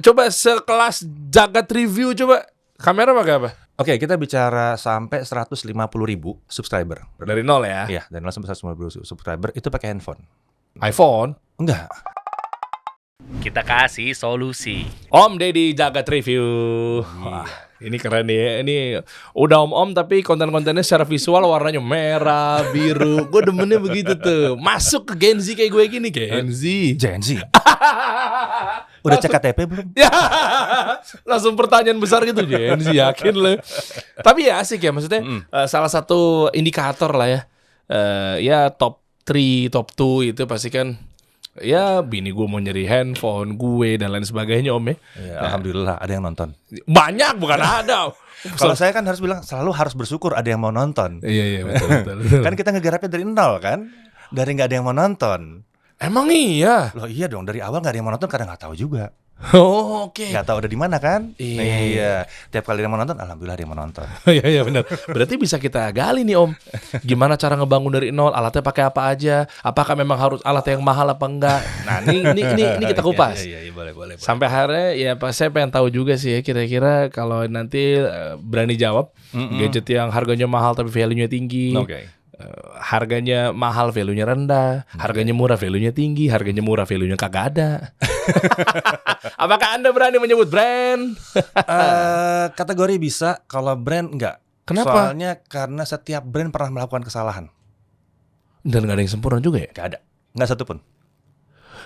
coba sekelas Jagat Review coba. Kamera pakai apa? Oke, kita bicara sampai 150.000 subscriber. Dari nol ya. Iya, dari 0 sampai 150.000 subscriber itu pakai handphone. iPhone. Enggak. Kita kasih solusi. Om Deddy Jagat Review. Wah, ini keren nih. Ini udah om tapi konten-kontennya secara visual warnanya merah, biru. Gue demennya begitu tuh. Masuk ke Gen Z kayak gue gini, Gen Z. Gen Z. Udah cek KTP belum? Ya, langsung pertanyaan besar gitu, Gen Z, yakin lo. Tapi ya asik ya, maksudnya salah satu indikator lah ya. Ya top 3, top 2 itu pasti kan. Ya bini gue mau nyari handphone gue dan lain sebagainya om ya. Alhamdulillah ada yang nonton. Banyak bukan ada. Kalau saya kan harus bilang selalu harus bersyukur ada yang mau nonton. Iya betul. Kan kita ngegarapnya dari nol kan. Dari nggak ada yang mau nonton. Emang iya. Loh iya dong, dari awal nggak ada yang mau nonton karena nggak tahu juga. Oh, oke. Nggak tahu ada di mana kan? Iya. Tiap kali ada yang mau nonton, alhamdulillah ada yang mau nonton. Iya benar. Berarti bisa kita gali nih om. Gimana cara ngebangun dari nol? Alatnya pakai apa aja? Apakah memang harus alat yang mahal apa enggak? Nah ini kita kupas. Iya, boleh. Sampai akhirnya ya pas saya pengen tahu juga sih ya kira-kira kalau nanti berani jawab gadget yang harganya mahal tapi value-nya tinggi. Oke. Harganya mahal, value-nya rendah. Harganya murah, value-nya tinggi. Harganya murah, value-nya kagak ada. Apakah Anda berani menyebut brand? Kategori bisa, kalau brand enggak. Kenapa? Soalnya karena setiap brand pernah melakukan kesalahan. Dan gak ada yang sempurna juga ya? Gak ada, nggak satu pun.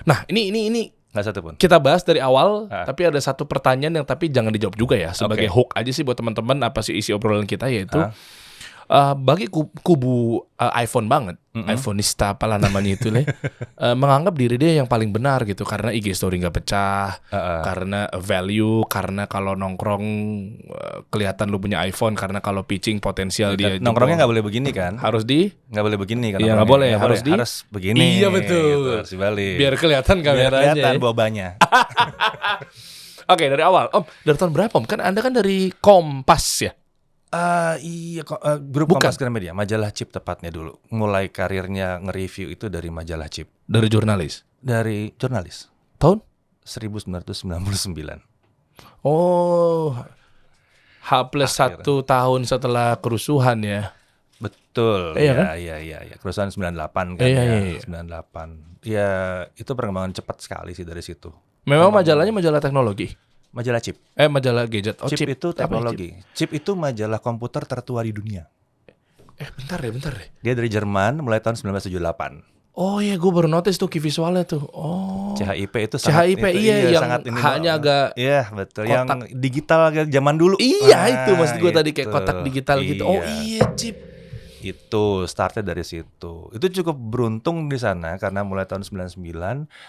Nah ini Nggak satu pun. kita bahas dari awal, tapi ada satu pertanyaan yang tapi jangan dijawab juga ya. Sebagai hook aja sih buat teman-teman apa sih isi obrolan kita yaitu bagi kubu iPhone banget, iPhoneista apalah namanya itu menganggap diri dia yang paling benar gitu karena IG story nggak pecah, karena value, karena kalau nongkrong kelihatan lu punya iPhone, karena kalau pitching potensial dia Nongkrongnya nggak boleh begini kan? nggak boleh begini kan? Iya nggak boleh, harus begini. Iya betul. Gitu, harus dibalik. Biar kelihatan kameranya. Kelihatan bobanya. Oke, dari awal om, dari tahun berapa om? Kan Anda kan dari Kompas ya? Iya, grup Kompas Gramedia, majalah Chip tepatnya dulu. Mulai karirnya nge-review itu dari majalah Chip. Dari jurnalis? Dari jurnalis. Tahun? 1999. Oh, H+1 tahun setelah kerusuhan ya? Betul. Iya kan? Iya. Kerusuhan 98 kan Iya. 98. Ya, itu perkembangan cepat sekali sih dari situ. Memang majalahnya majalah teknologi? Majalah Chip. Majalah gadget. Oh, Chip itu Apa teknologi. Chip itu majalah komputer tertua di dunia. Bentar deh. Dia dari Jerman mulai tahun 1978. Oh iya, gue baru notice tuh key visualnya tuh. Oh. CHIP itu CHIP sangat, iya, yang sangat ini haknya agak iya betul, kotak. yang digital zaman dulu. Iya itu maksud gue tadi kayak itu. kotak digital gitu. Oh iya Chip. Itu startnya dari situ. Itu cukup beruntung di sana karena mulai tahun 99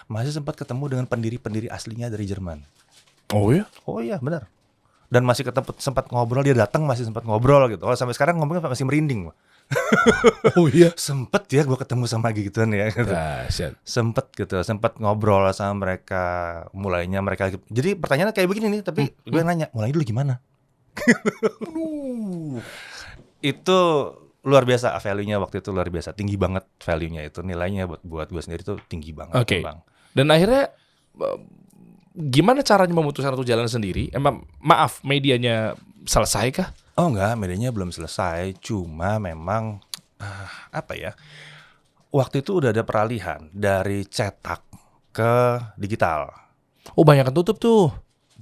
masih sempat ketemu dengan pendiri-pendiri aslinya dari Jerman. Oh iya? Oh iya benar. Dan masih ketemu, sempat ngobrol, dia datang masih sempat ngobrol gitu. Oh sampai sekarang ngomongnya masih merinding. Oh iya. Sempet ya gue ketemu sama gituan ya gitu. Sempet ngobrol sama mereka. Mulainya mereka, jadi pertanyaannya kayak begini nih, tapi gue nanya mulai dulu gimana. Itu luar biasa, value-nya waktu itu luar biasa, tinggi banget value-nya itu, nilainya buat gue sendiri tuh tinggi banget. Oke. Dan akhirnya gimana caranya memutuskan untuk jalan sendiri? Maaf, medianya selesai kah? Oh enggak, medianya belum selesai. Cuma memang apa ya? Waktu itu udah ada peralihan dari cetak ke digital. Oh banyak yang tutup tuh.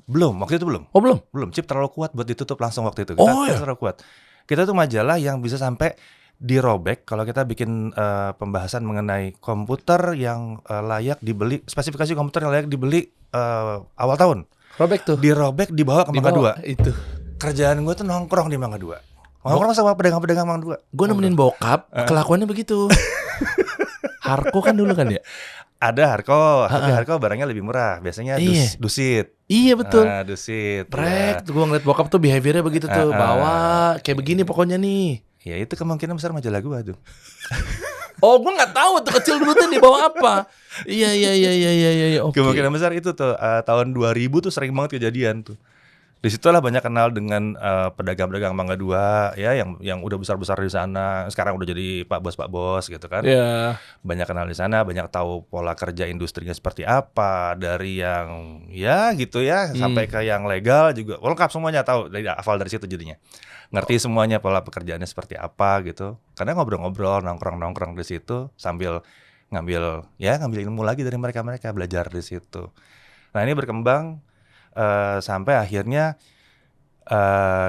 Belum, waktu itu belum. Oh belum? Belum, Chip terlalu kuat buat ditutup langsung waktu itu. Iya? Terlalu kuat. Kita tuh majalah yang bisa sampai dirobek kalau kita bikin pembahasan mengenai komputer yang layak dibeli, spesifikasi komputer yang layak dibeli awal tahun. Robek tuh. Dirobek, dibawa ke Mangga 2. Itu. Kerjaan gue tuh nongkrong di Mangga 2. Nongkrong sama pedagang-pedagang Mangga 2. Gue nemenin bokap, kelakuannya begitu. Harko kan dulu kan ya? Ada Harko, tapi Harko barangnya lebih murah. Biasanya dusit. Iya betul. Dusit. Prek, gue ngeliat bokap tuh behaviornya begitu tuh. Bawa kayak begini pokoknya nih. Ya itu kemungkinan besar majalah gue tuh. Oh gue gak tahu tuh kecil dulu tuh dibawa apa. Iya. Okay. Kemungkinan besar itu tuh tahun 2000 tuh sering banget kejadian tuh. Disitulah banyak kenal dengan pedagang-pedagang Mangga 2 ya, yang udah besar-besar di sana. Sekarang udah jadi pak bos gitu kan. Iya. Banyak kenal di sana, banyak tahu pola kerja industrinya seperti apa, dari yang ya gitu ya sampai ke yang legal juga lengkap semuanya, tahu, hafal dari situ jadinya. Ngerti semuanya pola pekerjaannya seperti apa gitu. Karena ngobrol-ngobrol, nongkrong di situ sambil ngambil ilmu lagi dari mereka belajar di situ. Nah, ini berkembang sampai akhirnya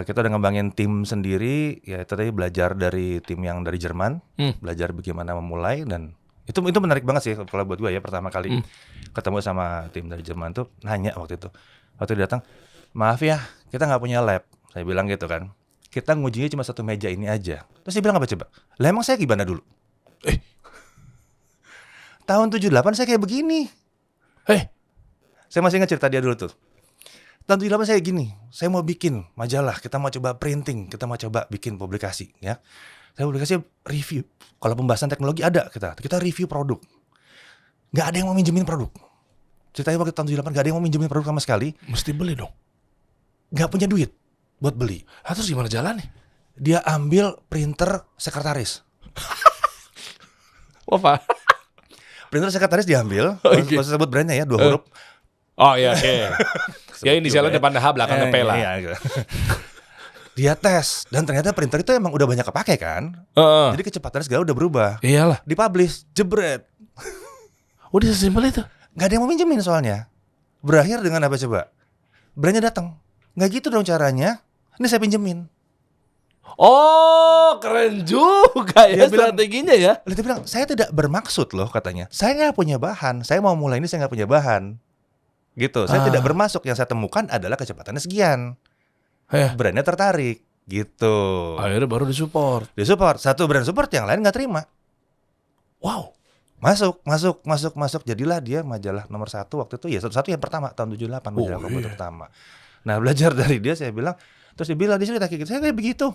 kita udah ngembangin tim sendiri, ya itu tadi belajar dari tim yang dari Jerman, belajar bagaimana memulai, dan itu menarik banget sih kalau buat gue ya. Pertama kali ketemu sama tim dari Jerman tuh nanya waktu datang, maaf ya kita nggak punya lab, saya bilang gitu kan, kita ngujinya cuma satu meja ini aja. Terus dia bilang apa coba? Lah emang saya gimana dulu? Tahun 78 saya kayak begini. Saya masih ingat cerita dia dulu tuh. Tahun 78 saya gini, saya mau bikin majalah, kita mau coba printing, kita mau coba bikin publikasi ya. Saya publikasi review. Kalau pembahasan teknologi ada kita review produk. Nggak ada yang mau minjemin produk. Ceritanya waktu tahun 78 nggak ada yang mau minjemin produk sama sekali. Mesti beli dong. Nggak punya duit buat beli. Terus gimana jalannya? Dia ambil printer sekretaris. Apa? Printer sekretaris diambil, nggak usah sebut brandnya ya, 2 huruf. Oh iya, oke. Ya inisialnya depan H, belakangnya P lah. Iya, gitu. Dia tes, dan ternyata printer itu emang udah banyak kepake kan. Jadi kecepatannya segala udah berubah. Iyalah. Dipublish, jebret. Udah sesimpel itu. Gak ada yang mau minjemin soalnya. Berakhir dengan apa coba? Brandnya datang. Gak gitu dong caranya. Ini saya pinjemin. Oh, keren juga ya strateginya ya. Dia bilang, saya tidak bermaksud loh katanya. Saya gak punya bahan. Saya mau mulai ini, saya gak punya bahan. Gitu. Saya tidak bermasuk. Yang saya temukan adalah kecepatannya sekian. Brandnya tertarik. Gitu. Akhirnya baru disupport. Satu brand support, yang lain gak terima. Wow. Masuk. Jadilah dia majalah nomor 1 waktu itu. Ya satu-satu yang pertama tahun 78 majalah komputer pertama. Nah, belajar dari dia, saya bilang. Terus dia bilang, dia cerita kayak gitu. Saya kayak begitu.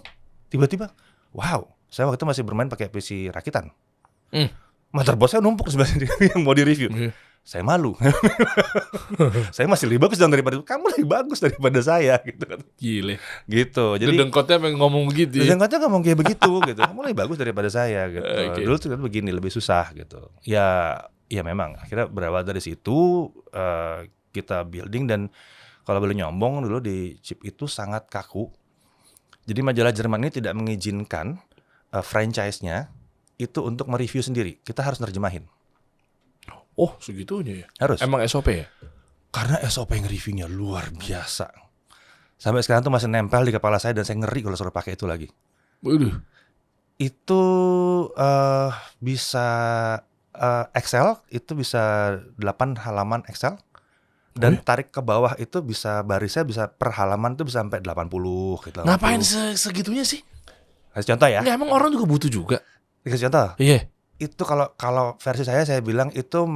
Tiba-tiba, wow. Saya waktu itu masih bermain pakai PC rakitan. Motherboard saya numpuk sebenarnya yang mau di-review. Saya malu. Saya masih lebih bagus daripada kamu, lebih bagus daripada saya gitu kan. Gile. Gitu. Jadi dengkotnya ngomong begitu. Dengkotnya ngomong kayak begitu gitu. Kamu lebih bagus daripada saya gitu. Dulu tuh begini, lebih susah gitu. Ya memang akhirnya berawal dari situ kita building, dan kalau boleh nyombong dulu di chip itu sangat kaku. Jadi majalah Jerman ini tidak mengizinkan franchise-nya itu untuk mereview sendiri. Kita harus nerjemahin. Oh, segitunya ya? Harus. Emang SOP ya? Karena SOP nge-reviewnya luar biasa. Sampai sekarang tuh masih nempel di kepala saya, dan saya ngeri kalau suruh pakai itu lagi. Waduh. Itu bisa Excel, itu bisa 8 halaman Excel. Dan tarik ke bawah itu bisa barisnya, bisa per halaman tuh bisa sampai 80 gitu. Ngapain segitunya sih? Kasih contoh ya. Nggak, emang orang juga butuh juga. Kasih contoh. Iya. Itu kalau versi saya bilang itu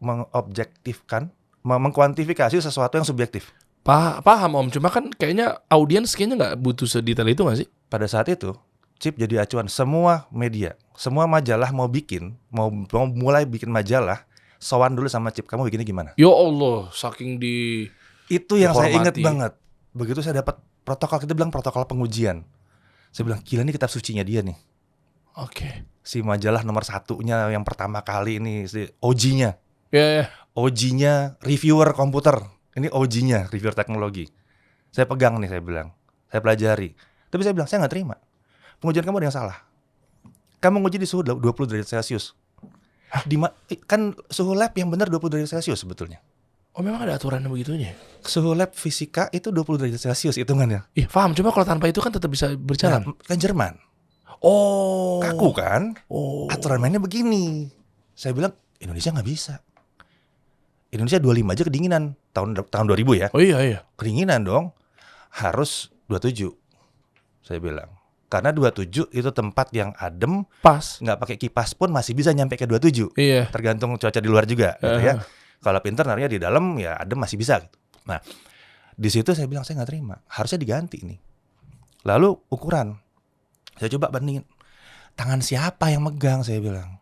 mengobjektifkan, mengkuantifikasi sesuatu yang subjektif. Paham Om, cuma kan kayaknya audiens kayaknya nggak butuh sedetail itu nggak sih? Pada saat itu, chip jadi acuan semua media, semua majalah mau mulai bikin majalah, sowan dulu sama chip, kamu bikinnya gimana? Ya Allah, saking di itu yang dihormati. Saya ingat banget. Begitu saya dapat protokol, kita bilang protokol pengujian. Saya bilang, gila, ini kitab sucinya dia nih. Oke. Si majalah nomor 1-nya yang pertama kali ini, si OG-nya. Ya. OG-nya reviewer komputer. Ini OG-nya reviewer teknologi. Saya pegang nih, saya bilang. Saya pelajari. Tapi saya bilang, saya nggak terima. Pengujian kamu ada yang salah. Kamu nguji di suhu 20 derajat Celcius. Kan suhu lab yang benar 20 derajat Celcius sebetulnya. Oh, memang ada aturannya begitunya? Suhu lab fisika itu 20 derajat Celcius hitungannya. Iya, paham. Cuma kalau tanpa itu kan tetap bisa berjalan. Nah, kan Jerman. Oh. Kaku kan? Oh. Aturan mainnya begini. Saya bilang, Indonesia nggak bisa. Indonesia 25 aja kedinginan. Tahun 2000 ya. Oh iya. Kedinginan dong. Harus 27. Saya bilang. Karena 27 itu tempat yang adem. Pas. Nggak pakai kipas pun masih bisa nyampe ke 27. Iya. Tergantung cuaca di luar juga gitu ya. Kalau pinter naruhnya di dalam, ya adem masih bisa gitu. Nah, di situ saya bilang, saya nggak terima. Harusnya diganti nih. Lalu ukuran. Saya coba bandingin. Tangan siapa yang megang, saya bilang.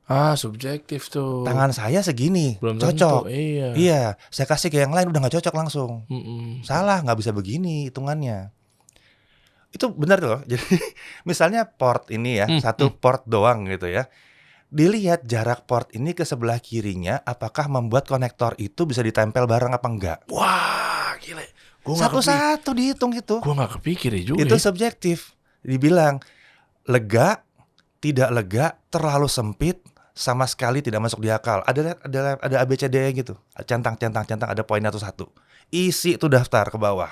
Subjektif tuh. Tangan saya segini, Belum cocok. tentu, iya. Iya, saya kasih ke yang lain udah nggak cocok langsung. Salah. Salah, nggak bisa begini hitungannya. Itu benar loh. Jadi misalnya port ini ya, satu port doang gitu ya. Dilihat jarak port ini ke sebelah kirinya, apakah membuat konektor itu bisa ditempel bareng apa enggak? Wah, gila. Satu-satu dihitung gitu. Gue gak kepikir ya juga. Itu subjektif. Dibilang lega, tidak lega, terlalu sempit, sama sekali tidak masuk di akal. Ada ABCD gitu. Centang, ada poinnya satu. Isi itu daftar ke bawah.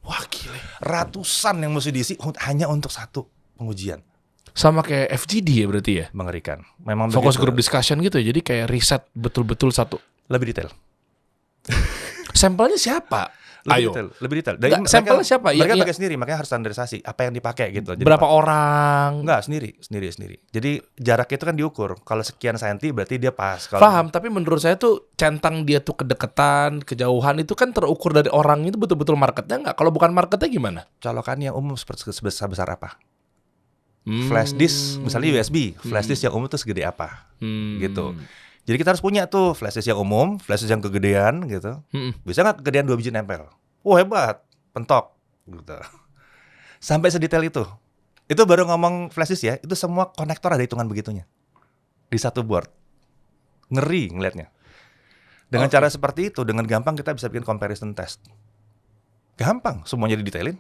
Wah, gila. Ratusan yang mesti diisi hanya untuk satu pengujian. Sama kayak FGD ya berarti ya? Mengerikan. Memang Fokus begitu. group discussion gitu ya. Jadi kayak riset betul-betul satu. Lebih detail. Sampelnya siapa? Lebih detail. Dan sampelnya siapa? Mereka pakai sendiri, makanya harus standarisasi apa yang dipakai gitu. Jadi berapa orang? Enggak, sendiri. Jadi jarak itu kan diukur. Kalau sekian senti berarti dia pas. Kalau Paham, tapi menurut saya tuh centang dia tuh kedekatan, kejauhan itu kan terukur dari orang itu betul-betul marketnya nggak? Kalau bukan marketnya gimana? colokan yang umum sebesar apa? Flash disk, misalnya USB, flash disk yang umum tuh segede apa? Gitu. Jadi kita harus punya tuh flash disk yang umum, flash disk yang kegedean gitu. Bisa nggak kegedean 2 biji nempel? Wah, hebat, pentok gitu. Sampai sedetail itu. Itu baru ngomong flash disk ya, itu semua konektor ada hitungan begitunya. Di satu board. Ngeri ngelihatnya. Dengan cara seperti itu, dengan gampang kita bisa bikin comparison test. Gampang, semuanya didetailin.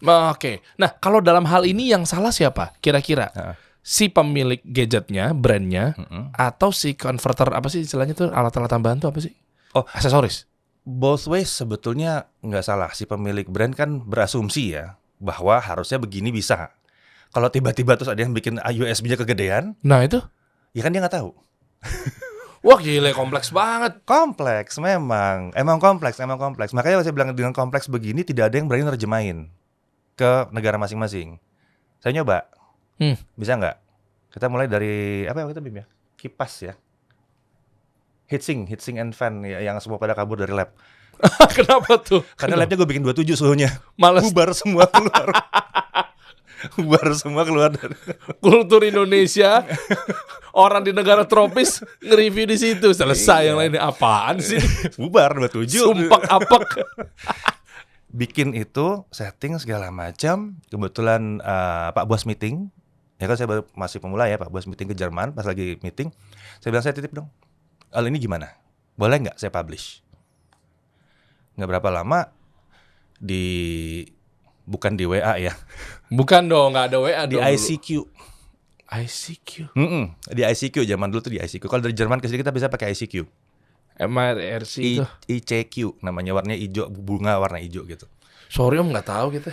Oke. Nah, kalau dalam hal ini yang salah siapa? Kira-kira si pemilik gadgetnya, brandnya, atau si converter apa sih istilahnya tuh, alat-alat tambahan tuh apa sih? Oh, aksesoris. Both ways sebetulnya nggak salah. Si pemilik brand kan berasumsi ya bahwa harusnya begini bisa. Kalau tiba-tiba terus ada yang bikin USB-nya kegedean, nah itu, ya kan dia nggak tahu. wah gila, kompleks banget. Kompleks memang, emang kompleks. Makanya saya bilang dengan kompleks begini tidak ada yang berani nerjemahin ke negara masing-masing. Saya nyoba, bisa nggak? Kita mulai dari apa yang kita Bim ya? Kipas ya. Heatsink and fan ya, yang semua pada kabur dari lab. Kenapa tuh? Karena labnya gue bikin 27 suhunya. Males. Bubar semua keluar. Dari kultur Indonesia. Orang di negara tropis nge-review di situ. Selesai yang lainnya apaan sih? Bubar 27. Sumpah apek. Bikin itu, setting segala macam. Kebetulan Pak Bos meeting. Ya kan saya baru masih pemula ya, Pak Bos meeting ke Jerman. Pas lagi meeting, saya bilang saya titip dong. Ini gimana? Boleh nggak saya publish? Nggak berapa lama bukan di WA ya. Bukan dong, nggak ada WA di dong. ICQ. Di ICQ, zaman dulu tuh di ICQ. Kalau dari Jerman ke sini kita bisa pakai ICQ. MRC itu. ICQ namanya, warnanya hijau, bunga warna hijau gitu. Sorry om, nggak tahu gitu.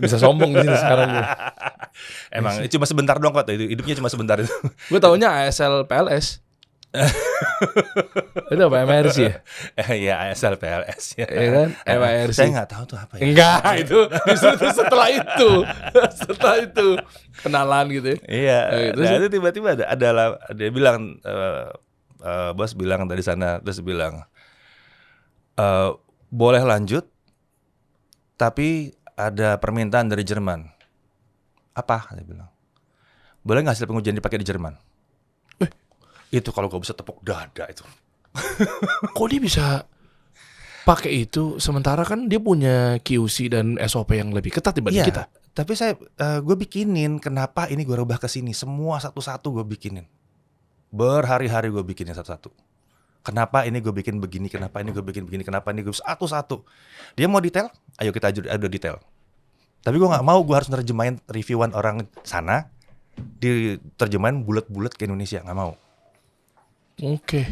Bisa sombong di sini sekarang gue. Emang cuma sebentar doang kok, hidupnya cuma sebentar itu. Gue taunya ASL PLS. Itu apa MRC ya? Iya, ASL PLS ya. Iya kan? MRC. Saya nggak tahu tuh apa ya. Enggak, itu justru setelah itu. Setelah itu kenalan gitu ya. Iya. Nah, itu tiba-tiba ada dia bilang bos bilang dari sana, terus bilang boleh lanjut tapi ada permintaan dari Jerman. Apa? Dia bilang. Boleh nggak hasil pengujian dipakai di Jerman? Itu kalau gue bisa tepuk dada itu. Kok dia bisa pakai itu sementara kan dia punya QC dan SOP yang lebih ketat dibanding kita. Tapi gue bikinin, kenapa ini gue rubah ke sini, semua satu-satu gue bikinin. Berhari-hari gue bikinin satu-satu. Kenapa ini gue bikin begini, kenapa ini gue bikin begini, kenapa ini gue satu-satu. Dia mau detail, ayo kita adu detail. Tapi gue nggak mau, gue harus nerjemahin reviewan orang sana, diterjemahin bulat-bulat ke Indonesia, nggak mau. Oke.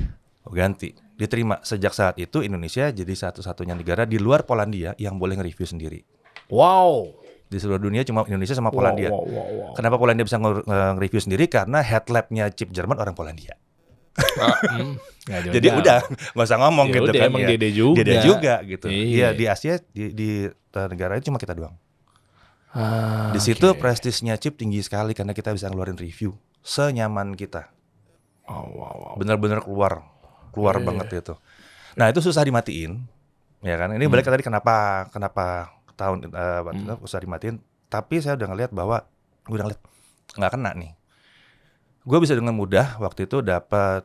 Ganti, diterima. Sejak saat itu Indonesia jadi satu-satunya negara di luar Polandia yang boleh nge-review sendiri. Wow. Di seluruh dunia cuma Indonesia sama Polandia. Wow. Kenapa Polandia bisa nge-review sendiri? Karena head lab-nya chip Jerman orang Polandia. Jadi udah nggak usah ngomong ya gitu udah, kan. Emang ya. Dede juga. Dede juga gitu. Iya. Di Asia di negara itu cuma kita doang. Di situ prestisnya chip tinggi sekali karena kita bisa ngeluarin review senyaman kita. Wow. Benar-benar keluar banget itu. Nah itu susah dimatiin, ya kan? Ini balik tadi kenapa tahun susah dimatiin. Tapi saya udah ngeliat bahwa gue udah ngeliat nggak kena nih. gue bisa dengan mudah waktu itu dapat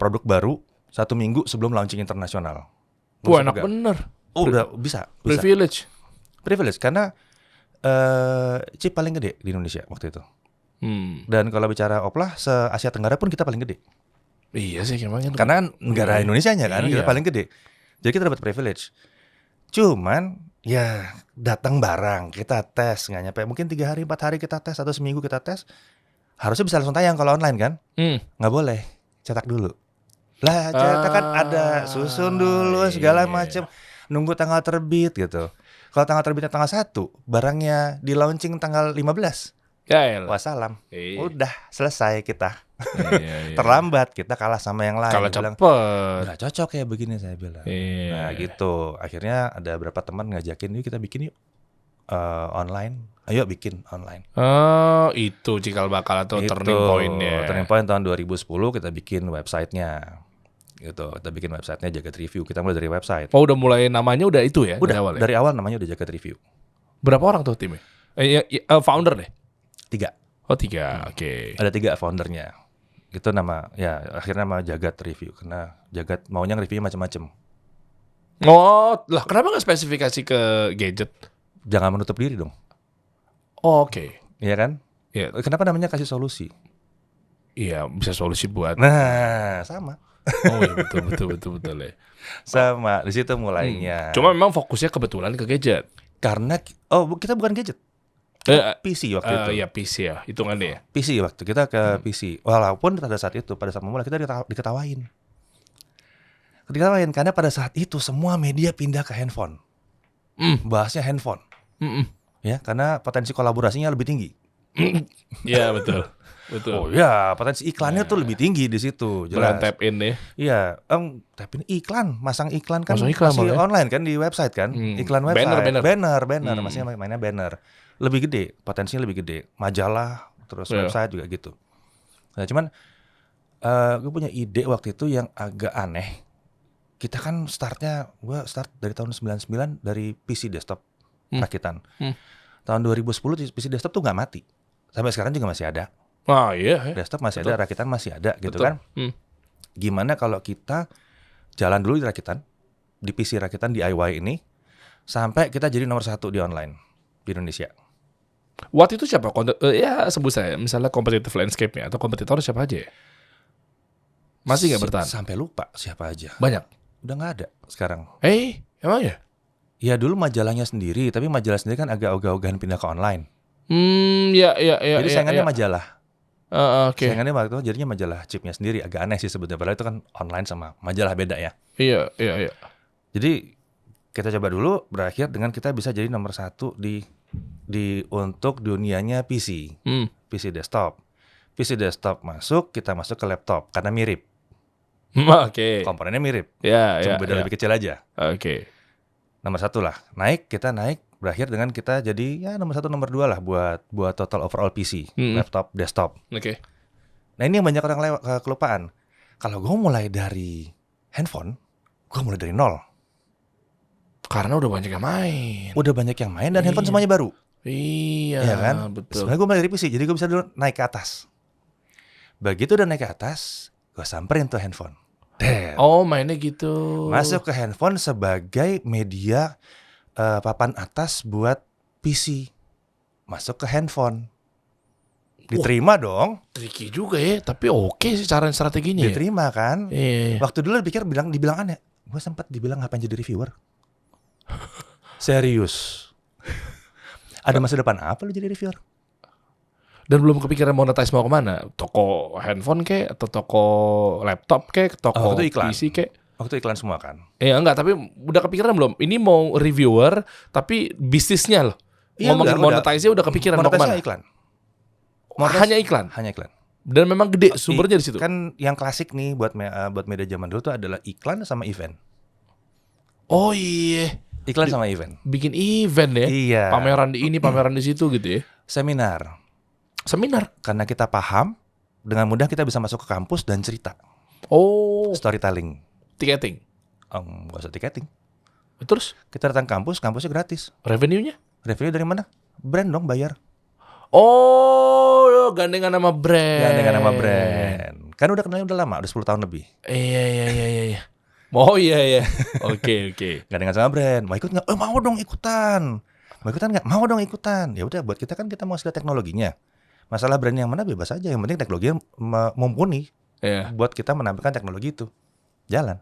produk baru 1 minggu sebelum launching internasional. Gua Wah, bisa enak pegang. bener. Udah bisa. Privilege. Karena chip paling gede di Indonesia waktu itu. Dan kalau bicara oplah se-Asia Tenggara pun kita paling gede. Iya sih, emangnya. Karena kan negara Indonesianya kan kita Iya. paling gede. Jadi kita dapat privilege. Cuman ya datang barang, kita tes nggak nyampe mungkin 3 hari 4 hari kita tes atau seminggu kita tes. Harusnya bisa langsung tayang kalau online kan? Nggak boleh, cetak dulu. Lah cetak kan ada susun dulu segala macam, nunggu tanggal terbit gitu. Kalau tanggal terbitnya tanggal 1, barangnya di launching tanggal 15. Ya, Wassalam. Iya. Udah selesai kita. Iya. Terlambat, kita kalah sama yang lain. Kalau Bilang, cepet. nggak cocok ya begini, saya bilang. Iya. Nah gitu. Akhirnya ada beberapa teman ngajakin, yuk kita bikin yuk online. Ayo bikin online. Oh, itu cikal bakal atau Itu, turning point-nya. Turning point tahun 2010 kita bikin websitenya. Gitu. Kita bikin websitenya Jagat Review. Kita mulai dari website. Oh, udah mulai namanya udah itu ya? Udah, awal ya? dari awal namanya udah Jagat Review. Berapa orang tuh timnya? Founder deh? 3. Oh, 3, oke. Ada 3 foundernya. Itu nama, ya akhirnya nama Jagat Review. Karena Jagat maunya nge-review macam-macam. Oh, lah kenapa nggak spesifikasi ke gadget? Jangan menutup diri dong. Oh, oke. Iya kan? Iya. Kenapa namanya kasih solusi? Iya, bisa solusi buat. Nah, sama. Oh iya, betul ya. Sama, di situ mulainya. Cuma memang fokusnya kebetulan ke gadget. Karena kita bukan gadget. PC waktu itu. Iya, PC ya, hitungannya ya. PC waktu kita ke PC. Walaupun pada saat memulai kita diketawain. Diketawain karena pada saat itu semua media pindah ke handphone. Bahasnya handphone. Ya, karena potensi kolaborasinya lebih tinggi. Iya, betul. Oh ya, potensi iklannya tuh lebih tinggi di situ. Jelas. Tap in ya. Iya, tapi ini masang iklan kan Masang iklan masih malah ya? online kan di website kan, iklan website, banner, masih mainnya banner, lebih gede, potensinya lebih gede, majalah, terus website juga gitu. Nah, cuman gue punya ide waktu itu yang agak aneh. Kita kan gue start dari tahun 99 dari PC desktop rakitan. Tahun 2010 PC desktop tuh nggak mati, sampai sekarang juga masih ada. Ah iya. Desktop masih ada, rakitan masih ada gitu Betul. kan. Gimana kalau kita jalan dulu di rakitan, di PC rakitan DIY ini, sampai kita jadi nomor 1 di online di Indonesia. Waktu itu siapa? Ya sebut saya, misalnya competitive landscape-nya atau kompetitor siapa aja ya? Masih nggak bertahan? Sampai lupa siapa aja. Banyak? Udah nggak ada sekarang. Emang ya? Ya dulu majalahnya sendiri, tapi majalah sendiri kan agak ogah-ogahan pindah ke online. Ya. Jadi saingannya majalah. Oke. Saingannya waktu itu jadinya majalah chipnya sendiri, agak aneh sih sebetulnya. Padahal itu kan online sama majalah beda ya. Iya. Jadi kita coba dulu, berakhir dengan kita bisa jadi nomor 1 untuk dunianya PC. PC desktop. PC desktop masuk, kita masuk ke laptop karena mirip. Oke. Komponennya mirip. Cuma Beda lebih kecil aja. Oke. Nomor 1 lah. Kita naik, berakhir dengan kita jadi ya nomor 1 nomor 2 lah buat total overall PC, laptop, desktop. Oke. Nah, ini yang banyak orang kelupaan. Kalau gue mulai dari handphone, gue mulai dari 0. Karena udah banyak yang main. Udah banyak yang main dan handphone semuanya baru. Iya kan? betul. Sebenarnya gue mulai dari PC, jadi gue bisa dulu naik ke atas. Begitu udah naik ke atas, gue samperin tuh handphone. Oh, mainnya gitu. Masuk ke handphone sebagai media papan atas buat PC. Masuk ke handphone. Diterima dong. Tricky juga ya, tapi oke sih cara strateginya. Diterima kan? Iya. Waktu dulu dibilang aneh. Gue sempat dibilang ngapain jadi reviewer. Serius. Ada masa depan apa lu jadi reviewer? Dan belum kepikiran monetize mau kemana? Toko handphone kek, atau toko laptop kek, toko itu iklan. PC kek? Waktu iklan semua kan? Enggak, tapi udah kepikiran belum? Ini mau reviewer, tapi bisnisnya loh. Iya, ngomongin monetize-nya udah kepikiran mau kemana? Iklan. Hanya iklan? Hanya iklan. Dan memang gede sumbernya di situ? Kan yang klasik nih buat media zaman dulu tuh adalah iklan sama event. Oh iya. Iklan sama event. Bikin event ya? Iya. Pameran di ini, pameran di situ gitu ya? Seminar. Karena kita paham, dengan mudah kita bisa masuk ke kampus dan cerita. Oh. Storytelling. Tiketing? Gak usah tiketing. Terus? Kita datang kampusnya gratis. Revenue-nya? Revenue dari mana? Brand dong bayar. Oh, gandengan nama brand. Gandengan nama brand. Kan udah kenalnya udah lama, udah 10 tahun lebih. Iya. Oh iya. Oke. Gandengan sama brand. Mau ikut nggak? Mau dong ikutan. Mau ikutan nggak? Mau dong ikutan. Ya udah, buat kita kan kita mau lihat teknologinya. Masalah brand yang mana bebas aja. Yang penting teknologinya mumpuni. Iya. Buat kita menampilkan teknologi itu. Jalan.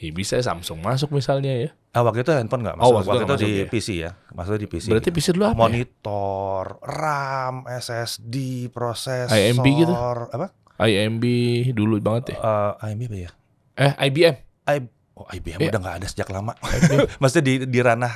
Bisa Samsung masuk misalnya ya. Waktu itu handphone nggak Oh, masuk. waktu Waktu itu nggak di masuk ya? PC ya. Maksudnya di PC. Berarti PC dulu apa ya? Monitor, RAM, SSD, prosesor. IMB gitu? Apa? IMB dulu banget ya. IMB apa ya? IBM. IBM Iya. udah nggak ada sejak lama. Maksudnya di ranah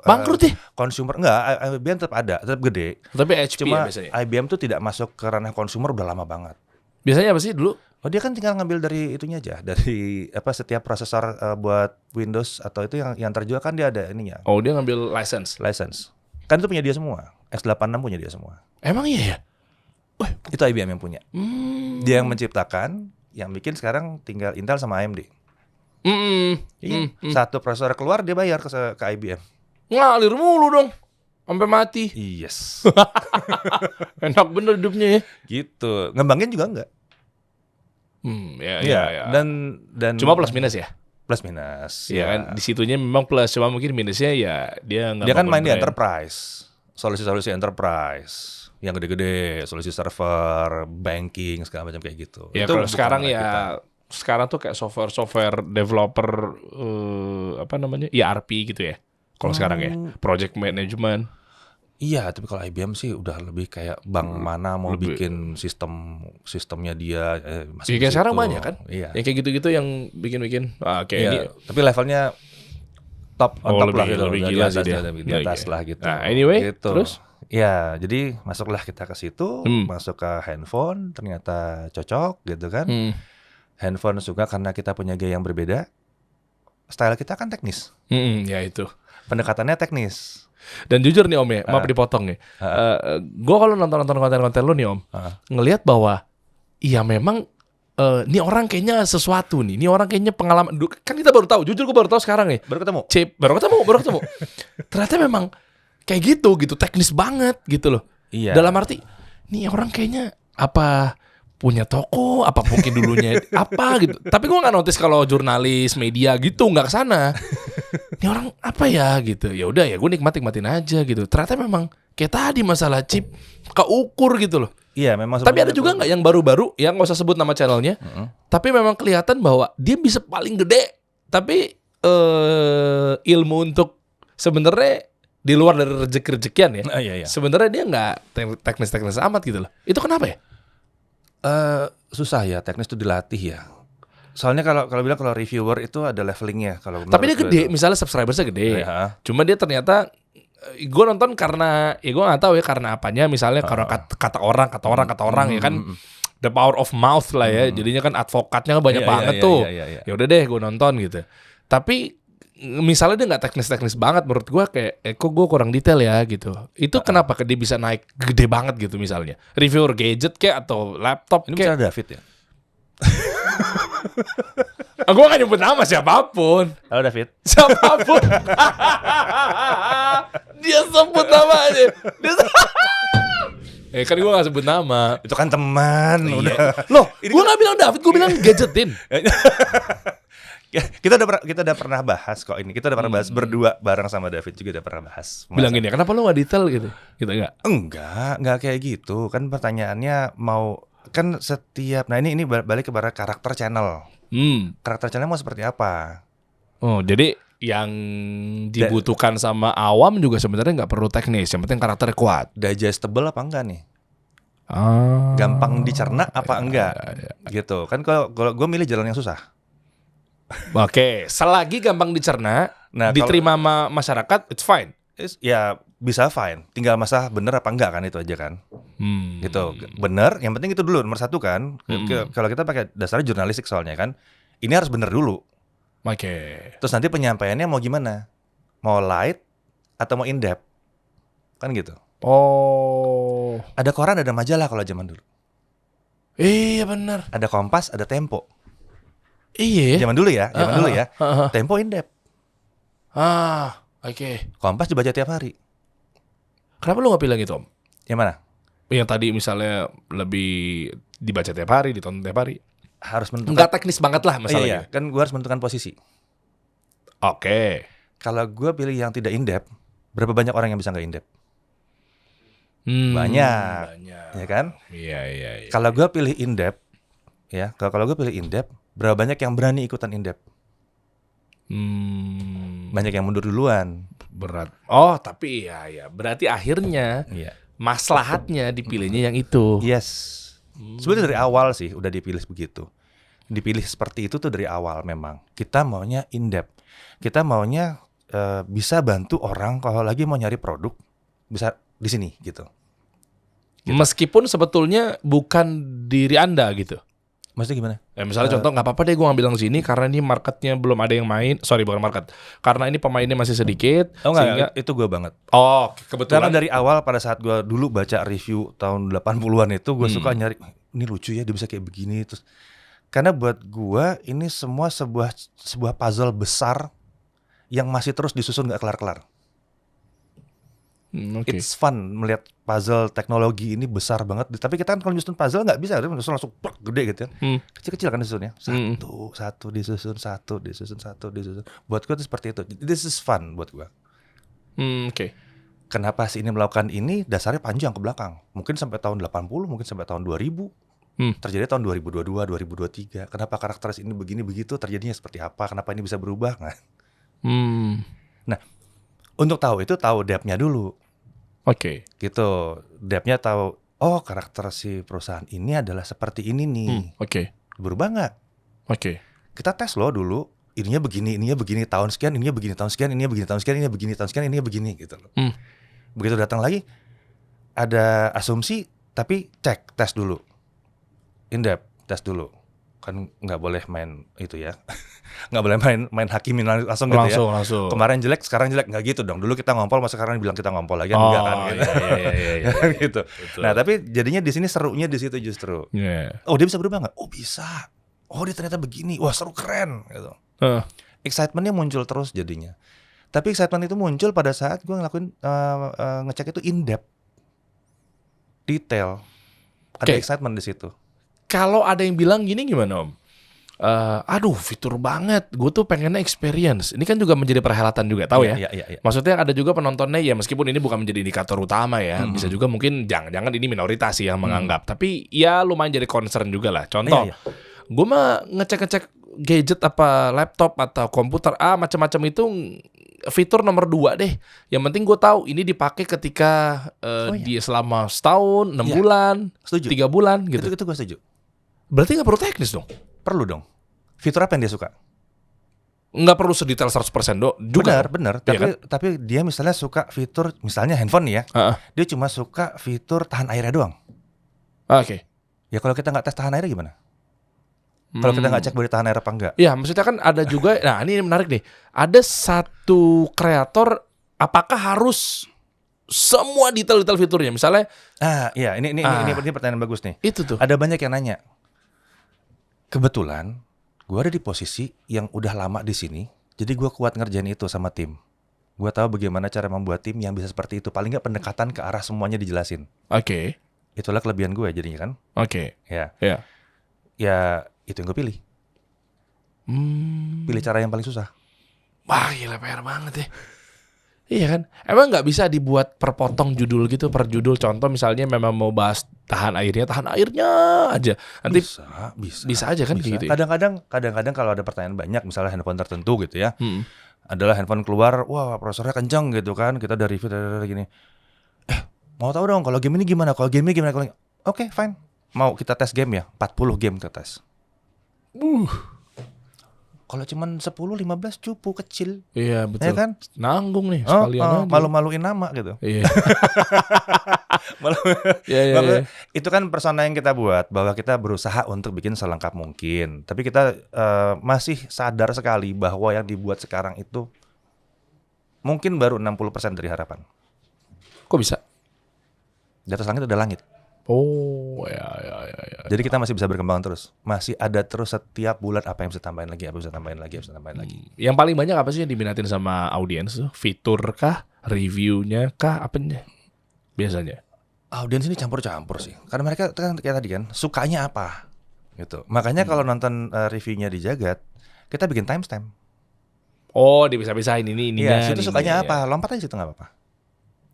Bangkrut ya? consumer enggak, IBM tetap ada, tetap gede. Tapi HP Cuma ya biasanya. IBM tuh tidak masuk ke ranah consumer udah lama banget. Biasanya apa sih dulu? Oh, dia kan tinggal ngambil dari itunya aja, dari setiap prosesor buat Windows atau itu yang terjual kan dia ada ininya, Oh, dia ngambil license. Kan itu punya dia semua. X86 punya dia semua. Emang iya ya? Itu IBM yang punya. Dia yang menciptakan, yang bikin sekarang tinggal Intel sama AMD. Iya. Satu prosesor keluar dia bayar ke IBM. Ngalir mulu dong. Sampai mati. Yes. Enak bener hidupnya ya. Gitu. Ngembangin juga enggak. Ya. Dan Cuma plus minus ya. Plus minus. Iya kan di situnya memang plus, cuma mungkin minusnya ya dia nggak Dia kan bangun main di brand. enterprise. Solusi-solusi enterprise yang gede-gede, solusi server, banking segala macam kayak gitu. Ya Itu kalau bukan sekarang ranah ya kita. sekarang tuh kayak software developer apa namanya? ERP gitu ya. Kalau sekarang ya, project management. Iya, tapi kalau IBM sih udah lebih kayak bank mana mau lebih- bikin sistemnya dia Ya, masih kayak di sekarang situ. banyak kan? Iya. Yang kayak gitu-gitu yang bikin-bikin. Kayak Iya, ini. tapi levelnya top on top lah gitu. lebih Di gila atas, sih dia. di atas Iya. lah gitu. Nah, anyway, Gitu. terus? Ya, jadi masuklah kita ke situ, masuk ke handphone, ternyata cocok gitu kan. Handphone suka karena kita punya gaya yang berbeda. Style kita kan teknis. Ya itu. Pendekatannya teknis. Dan jujur nih Om ya, maaf dipotong nih. Gue kalau nonton konten-konten lu nih Om, ngelihat bahwa iya memang ini orang kayaknya sesuatu nih. Ini orang kayaknya pengalaman. Kan kita baru tahu, jujur gue baru tahu sekarang nih. Baru ketemu. Baru ketemu. Ternyata memang kayak gitu, teknis banget gitu loh. Iya. Dalam arti, nih orang kayaknya apa punya toko, apa mungkin dulunya apa gitu. Tapi gue nggak notice kalau jurnalis, media gitu, nggak kesana. Ini orang apa ya gitu. Ya udah ya gue nikmatin aja gitu. Ternyata memang kayak tadi masalah chip keukur gitu loh. Iya, memang. Tapi ada juga nggak yang baru-baru, yang nggak usah sebut nama channelnya. Tapi memang kelihatan bahwa dia bisa paling gede. Tapi ilmu untuk sebenarnya di luar dari rezeki-rezekian ya. Iya. Sebenarnya dia nggak teknis amat gitu loh. Itu kenapa ya? Susah ya, teknis itu dilatih ya. Soalnya kalau bilang kalau reviewer itu ada levelingnya. Tapi dia gede, misalnya subscribersnya gede. Ya. Cuma dia ternyata gue nonton karena ya gue nggak tahu ya karena apanya. Misalnya karena kata orang ya kan. The power of mouth lah ya. Jadinya kan advokatnya banyak banget tuh. Iya. Ya udah deh gue nonton gitu. Tapi misalnya dia nggak teknis banget, menurut gue kayak kok gue kurang detail ya gitu. Itu kenapa dia bisa naik gede banget gitu misalnya? Reviewer gadget kayak atau laptop Ini kayak? misalnya David ya. Gue gak nyebut nama siapapun. Halo David. Siapapun. Dia sebut namanya. Kan gue gak sebut nama. Itu kan teman. Udah. Loh, gue gak bilang David, gue bilang gadgetin. Kita udah pernah bahas kok ini. Kita udah pernah bahas berdua bareng sama David juga udah pernah bahas. Bilang gini, kenapa lu gak detail gitu? Gitu gak? Enggak kayak gitu. Kan pertanyaannya mau kan setiap. Nah ini balik kepada karakter channel. Karakter channel mau seperti apa? Oh, jadi yang dibutuhkan sama awam juga sebenarnya nggak perlu teknis, yang penting karakternya kuat. Digestible apa enggak nih? Gampang dicerna apa enggak? Gitu. Kan kalau gue milih jalan yang susah. Oke, selagi gampang dicerna, diterima sama masyarakat, it's fine. Ya bisa fine. Tinggal masalah bener apa enggak kan itu aja kan. Gitu. Bener, yang penting itu dulu nomor satu kan. Kalau kita pakai dasarnya jurnalistik soalnya kan, ini harus bener dulu. Oke. Terus nanti penyampaiannya mau gimana? Mau light atau mau in depth? Kan gitu. Oh. Ada koran, ada majalah kalau zaman dulu. Iya bener. Ada Kompas, ada Tempo. Iya. Zaman dulu ya. Tempo in depth. Oke. Kompas dibaca tiap hari. Kenapa lu gak bilang gitu, Om? Yang mana? Yang tadi misalnya lebih dibaca tiap hari, ditonton tiap hari. Harus menentukan. Enggak teknis banget lah Iya, masalahnya. kan gue harus menentukan posisi. Oke. Kalau gue pilih yang tidak in-depth, berapa banyak orang yang bisa nggak in-depth? Banyak. Ya kan? Iya. Kalau gue pilih in-depth, ya, kalau gue pilih in-depth, berapa banyak yang berani ikutan in-depth? Banyak yang mundur duluan. Berat. Oh, tapi ya. Berarti akhirnya Iya. maslahatnya dipilihnya yang itu. Yes. Sebenarnya dari awal sih udah dipilih begitu. Dipilih seperti itu tuh dari awal memang. Kita maunya in-depth. Kita maunya bisa bantu orang kalau lagi mau nyari produk, bisa di sini gitu. Meskipun sebetulnya bukan diri Anda gitu. Maksudnya gimana? Misalnya contoh, nggak apa-apa deh gue ngambil yang sini karena ini marketnya belum ada yang main. Sorry, bukan market. Karena ini pemainnya masih sedikit. Oh enggak, sehingga... itu gue banget. Oh, Karena kebetulan. dari awal pada saat gue dulu baca review tahun 80-an itu, gue suka nyari, ini lucu ya, dia bisa kayak begini. Terus, karena buat gue ini semua sebuah puzzle besar yang masih terus disusun gak kelar-kelar. Oke. It's fun melihat puzzle teknologi ini besar banget. Tapi kita kan kalau nyusun puzzle nggak bisa, langsung gede gitu ya. Kecil-kecil kan disusunnya. Satu disusun. Buat gue itu seperti itu. This is fun buat gue. Oke. Kenapa si ini melakukan ini? Dasarnya panjang ke belakang. Mungkin sampai tahun 80, mungkin sampai tahun 2000. Terjadi tahun 2022, 2023. Kenapa karakter ini begini begitu? Terjadinya seperti apa? Kenapa ini bisa berubah? Nah, untuk tahu itu tahu depth-nya dulu. Oke. Gitu. Depth-nya tahu, oh karakter si perusahaan ini adalah seperti ini nih. Oke. Berubah nggak? Oke. Kita tes loh dulu. Ininya begini, tahun sekian, ininya begini, tahun sekian, ininya begini, tahun sekian, ininya begini, tahun sekian, ininya begini gitu loh. Begitu datang lagi, ada asumsi, tapi cek, tes dulu. In-depth, tes dulu. Kan nggak boleh main itu ya. Nggak boleh main hakimin langsung gitu ya. Langsung. Kemarin jelek, sekarang jelek, nggak gitu dong. Dulu kita ngompol, masa sekarang bilang kita ngompol lagi, enggak kan gitu. Iya. Gitu. Nah tapi jadinya di sini serunya di situ justru. Oh dia bisa berubah nggak? Oh bisa. Oh dia ternyata begini. Wah seru, keren gitu. Excitementnya muncul terus jadinya. Tapi excitement itu muncul pada saat gue ngelakuin ngecek itu in depth, detail. Ada excitement di situ. Kalau ada yang bilang gini gimana Om? Aduh fitur banget, gue tuh pengennya experience. Ini kan juga menjadi perhelatan juga, tahu ya? Iya. Maksudnya ada juga penontonnya ya, meskipun ini bukan menjadi indikator utama ya, bisa juga mungkin jangan-jangan ini minoritas yang menganggap, tapi ya lumayan jadi concern juga lah. Contoh, gue mah ngecek-ngecek gadget apa laptop atau komputer macam-macam itu fitur nomor 2 deh. Yang penting gue tahu ini dipakai ketika dia selama setahun, 6 bulan, 3 bulan gitu. Itu gue setuju. Berarti nggak perlu teknis dong? Perlu dong. Fitur apa yang dia suka? Nggak perlu sedetail 100% juga. Benar. Iya Tapi dia misalnya suka fitur, misalnya handphone nih ya. Dia cuma suka fitur tahan airnya doang. Oke. Ya kalau kita nggak tes tahan airnya gimana? Kalau kita nggak cek boleh tahan air apa enggak? Iya, maksudnya kan ada juga. Nah ini menarik nih. Ada satu kreator, apakah harus semua detail-detail fiturnya? Misalnya. Iya. Ini pertanyaan bagus nih. Itu tuh. Ada banyak yang nanya. Kebetulan gue ada di posisi yang udah lama di sini, jadi gue kuat ngerjain itu sama tim. Gue tahu bagaimana cara membuat tim yang bisa seperti itu. Paling nggak pendekatan ke arah semuanya dijelasin. Oke. Itulah kelebihan gue jadinya kan. Oke. Ya. Ya itu yang gue pilih. Pilih cara yang paling susah. Wah gila PR banget ya. Iya kan. Emang nggak bisa dibuat per potong judul gitu, per judul. Contoh misalnya memang mau bahas tahan airnya aja. Nanti bisa aja kan kayak gitu. Kadang-kadang kalau ada pertanyaan banyak, misalnya handphone tertentu gitu ya, adalah handphone keluar, wah prosesornya kencang gitu kan, kita dari review gini. Mau tahu dong kalau game ini gimana? Kalau game ini gimana? Oke, fine. Mau kita tes game ya? 40 game kita tes. Kalau cuman 10-15 cupu kecil. Iya betul. Ya kan? Nanggung nih sekalian aja. Malu-maluin nama gitu. Iya. Iya. Itu kan persona yang kita buat, bahwa kita berusaha untuk bikin selengkap mungkin. Tapi kita masih sadar sekali bahwa yang dibuat sekarang itu mungkin baru 60% dari harapan. Kok bisa? Di atas langit ada langit. Oh, ya. Jadi kita masih bisa berkembang terus. Masih ada terus setiap bulan apa yang bisa tambahin lagi. Yang paling banyak apa sih yang diminatin sama audiens tuh? Fitur kah? Reviewnya kah? Apanya? Biasanya? audiens ini campur-campur sih. Karena mereka kan kayak tadi kan, sukanya apa gitu. Makanya kalau nonton reviewnya di Jagat, kita bikin timestamp. Oh, bisa-bisain ini Iya, situ ini, sukanya ya. apa? Lompat aja situ nggak apa-apa.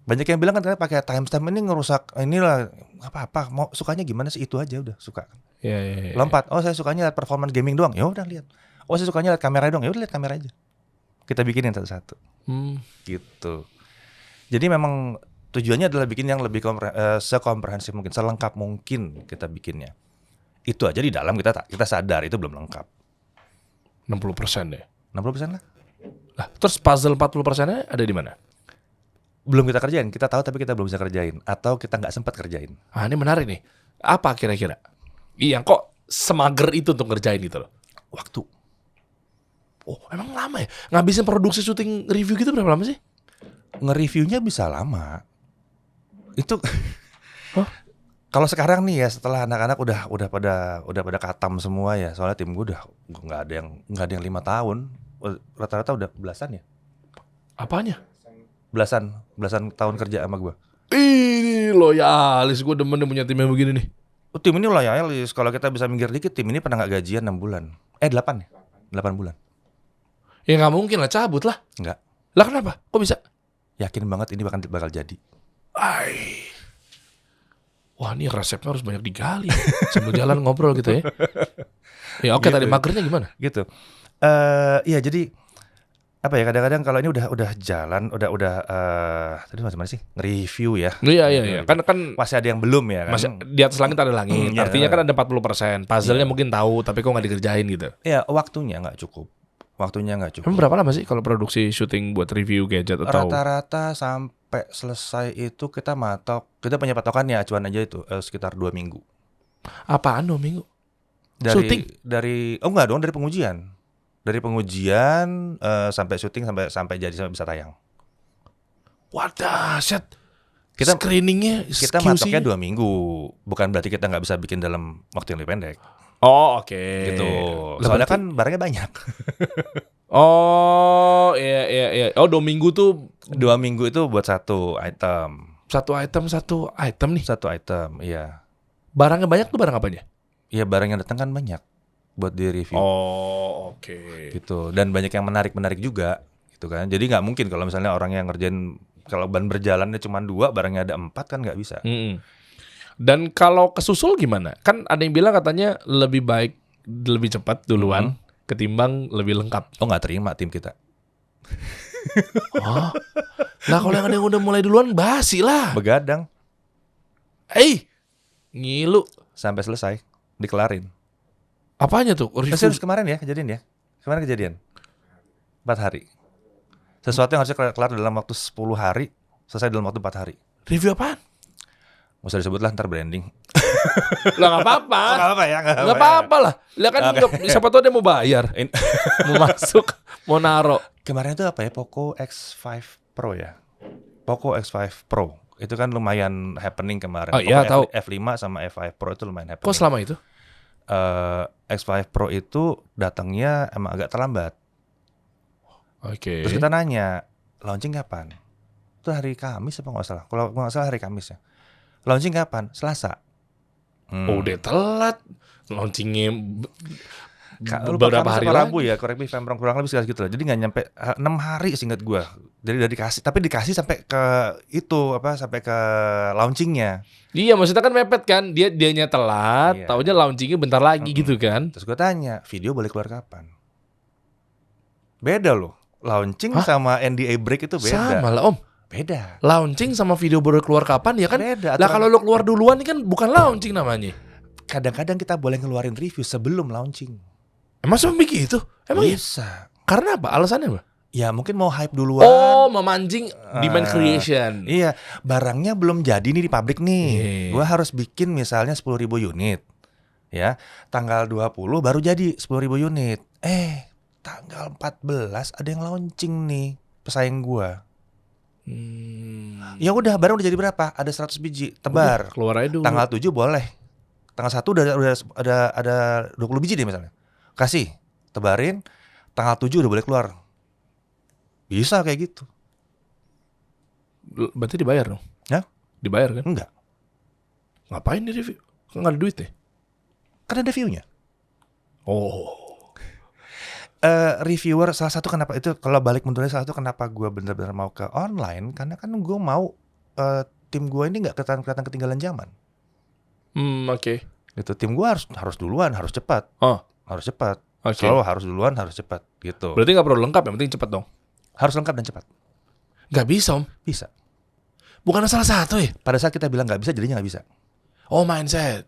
Banyak yang bilang kan ternyata pakai timestamp ini ngerusak inilah apa-apa. Mau sukanya gimana sih, itu aja udah suka. Iya. Lompat. Oh, saya sukanya lihat performance gaming doang. Ya udah lihat. Oh, saya sukanya lihat kamera doang. Ya udah lihat kamera aja. Kita bikinin satu-satu. Gitu. Jadi memang tujuannya adalah bikin yang lebih sekomprehensif mungkin, selengkap mungkin kita bikinnya. Itu aja di dalam kita sadar itu belum lengkap. 60% deh. 60% lah. Lah, terus puzzle 40%-nya ada di mana? Belum kita kerjain. Kita tahu tapi kita belum bisa kerjain. Atau kita nggak sempat kerjain. Ah, ini menarik nih. Apa kira-kira? Iya, kok semager itu untuk ngerjain gitu loh? Waktu. Oh, emang lama ya? Ngabisin produksi syuting review gitu berapa lama sih? Nge-reviewnya bisa lama. Itu Hah? Kalau sekarang nih ya, setelah anak-anak udah pada katam semua ya. Soalnya tim gue udah nggak ada yang 5 tahun. Rata-rata udah belasan ya. Apanya? Belasan tahun kerja sama gue. Ih, loyalis. Gue demen nih punya tim yang begini nih. Tim ini loyalis. Kalau kita bisa minggir dikit, tim ini pernah nggak gajian 6 bulan. 8 ya? 8 bulan. Ya nggak mungkin lah, cabut lah. Nggak. Lah kenapa? Kok bisa? Yakin banget ini bakal jadi. Ay. Wah, ini resepnya harus banyak digali. Sambil jalan ngobrol gitu ya. Ya oke, Gitu. tadi magernya gimana? Gitu. Iya, jadi apa ya, kadang-kadang kalau ini udah jalan, tadi mana sih? Nge-review ya. Iya. Kan Masih ada yang belum ya kan? masih di atas langit ada langit. Iya. Artinya kan ada 40%. Puzzle-nya mungkin tahu, tapi kok nggak dikerjain gitu. Ya, waktunya nggak cukup. Emang berapa lama sih kalau produksi syuting buat review gadget atau? Rata-rata sampai selesai itu kita punya patokannya, acuan aja itu sekitar 2 minggu. Apaan 2 minggu? Dari Syuting? enggak dong, dari pengujian. Dari pengujian sampai syuting sampai jadi sampai bisa tayang. Wah, dahsyat. Kita Screeningnya, Kita QC. matoknya 2 minggu. Bukan berarti kita nggak bisa bikin dalam waktu yang lebih pendek. Oh, oke. Gitu. Lah, Soalnya berarti- kan barangnya banyak. Oh, iya. Oh, 2 minggu tuh 2 minggu itu buat satu item. satu item nih. Satu item, iya. Barangnya banyak tuh barang apanya? Iya, barang yang datang kan banyak buat di review. Oh, oke. Gitu. Dan banyak yang menarik juga gitu kan. Jadi nggak mungkin kalau misalnya orang yang ngerjain, kalau ban berjalannya cuma 2, barangnya ada 4 kan nggak bisa. Dan kalau kesusul gimana? Kan ada yang bilang katanya lebih baik lebih cepat duluan ketimbang lebih lengkap. Oh, nggak terima tim kita. Oh. Nah, kalau yang ada yang udah mulai duluan basi lah. Begadang Ngilu. sampai selesai, dikelarin. Apanya tuh? Serius kemarin ya kejadian ya? Kemarin kejadian 4 hari. Sesuatu yang harusnya kelar dalam waktu 10 hari, selesai dalam waktu 4 hari. Review apaan? Nggak usah disebut lah, ntar branding. Lah nggak apa-apa. Nggak apa-apa ya? Nggak apa-apa lah. Lah kan siapa tahu dia mau bayar. Mau masuk, mau naro. Kemarin itu apa ya? Poco X5 Pro ya? Poco X5 Pro. Itu kan lumayan happening kemarin. Oh iya, tahu. F5 sama F5 Pro itu lumayan happening. Kok selama itu? X5 Pro itu datangnya emang agak terlambat. Oke. Terus kita nanya, launching kapan? Itu hari Kamis apa nggak salah? Kalau nggak salah hari Kamis ya. Launching kapan? Selasa. Oh, udah telat. Launchingnya Beberapa hari Rabu lagi. ya, correct me if I'm wrong, kurang lebih sekitar gitu lah. Jadi nggak nyampe 6 hari seingat gue. Jadi udah dikasih, tapi dikasih sampai ke itu sampai ke launchingnya. Iya, maksudnya kan mepet kan. Dianya telat, Iya. taunya launchingnya bentar lagi gitu kan. Terus gue tanya, video boleh keluar kapan? Beda loh. Launching Hah? sama NDA break itu beda. Sama lah, Om. Beda. Launching sama video baru keluar kapan ya kan? Beda. Lah kalau lo keluar duluan ini kan bukan launching namanya. Kadang-kadang kita boleh ngeluarin review sebelum launching. Emang sampai begitu? Emang ya? Bisa. Karena apa? Alasannya apa? Ya mungkin mau hype duluan. Oh, memancing demand creation. Iya, barangnya belum jadi nih di pabrik nih. Iya. Gua harus bikin misalnya 10.000 unit. Ya, tanggal 20 baru jadi 10.000 unit. Tanggal 14 ada yang launching nih, pesaing gua. Ya udah, barang udah jadi berapa? Ada 100 biji, tebar. Udah, keluar aja dulu. Tanggal 7 boleh. Tanggal 1 ada 20 biji deh misalnya. Kasih, tebarin. Tanggal 7 udah boleh keluar. Bisa kayak gitu. Berarti dibayar dong? Hah? Dibayar kan? Enggak. Ngapain di review? Kan nggak ada duit ya? Kan ada view-nya. Oh. Reviewer salah satu kenapa itu, kalau balik mundur salah satu kenapa gue bener-bener mau ke online, karena kan gue mau tim gue ini nggak kelihatan ketinggalan zaman. Oke. Gitu, tim gue harus duluan, harus cepat, harus cepat, selalu harus duluan, harus cepat, gitu. Berarti nggak perlu lengkap, yang penting cepat dong. Harus lengkap dan cepat. Nggak bisa om? Bisa. Bukan salah satu ya? Pada saat kita bilang nggak bisa, jadinya nggak bisa. Oh mindset.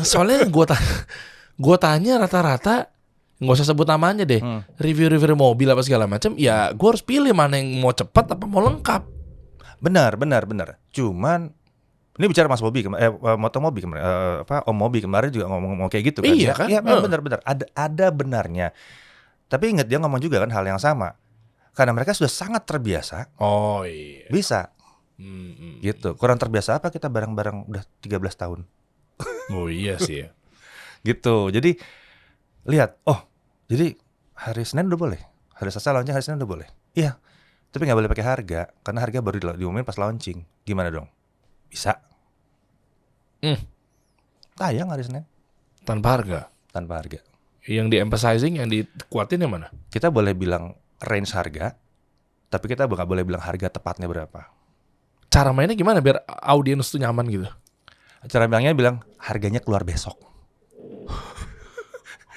Soalnya gue tanya rata-rata nggak usah sebut namanya deh, review mobil apa segala macam, ya gue harus pilih mana yang mau cepat apa mau lengkap. Benar. Cuman ini bicara Mas Bobby Motomobi kemarin, Om Mobi kemarin juga ngomong kayak gitu kan? Iya kan? Iya, benar. Ada benarnya. Tapi ingat dia ngomong juga kan hal yang sama. Karena mereka sudah sangat terbiasa. Oh iya. Bisa. Gitu. Kurang terbiasa apa kita bareng-bareng udah 13 tahun. Oh iya sih ya. Gitu. Jadi lihat, jadi hari Senin udah boleh. Hari Selasa launching, hari Senin udah boleh. Iya. Tapi nggak boleh pakai harga, karena harga baru diumumin pas launching. Gimana dong? Bisa. Tayang hari Senin. Tanpa harga. Yang di-emphasizing, yang dikuatin yang mana? Kita boleh bilang range harga, tapi kita nggak boleh bilang harga tepatnya berapa. Cara mainnya gimana biar audiens tuh nyaman gitu? Cara bilang harganya keluar besok.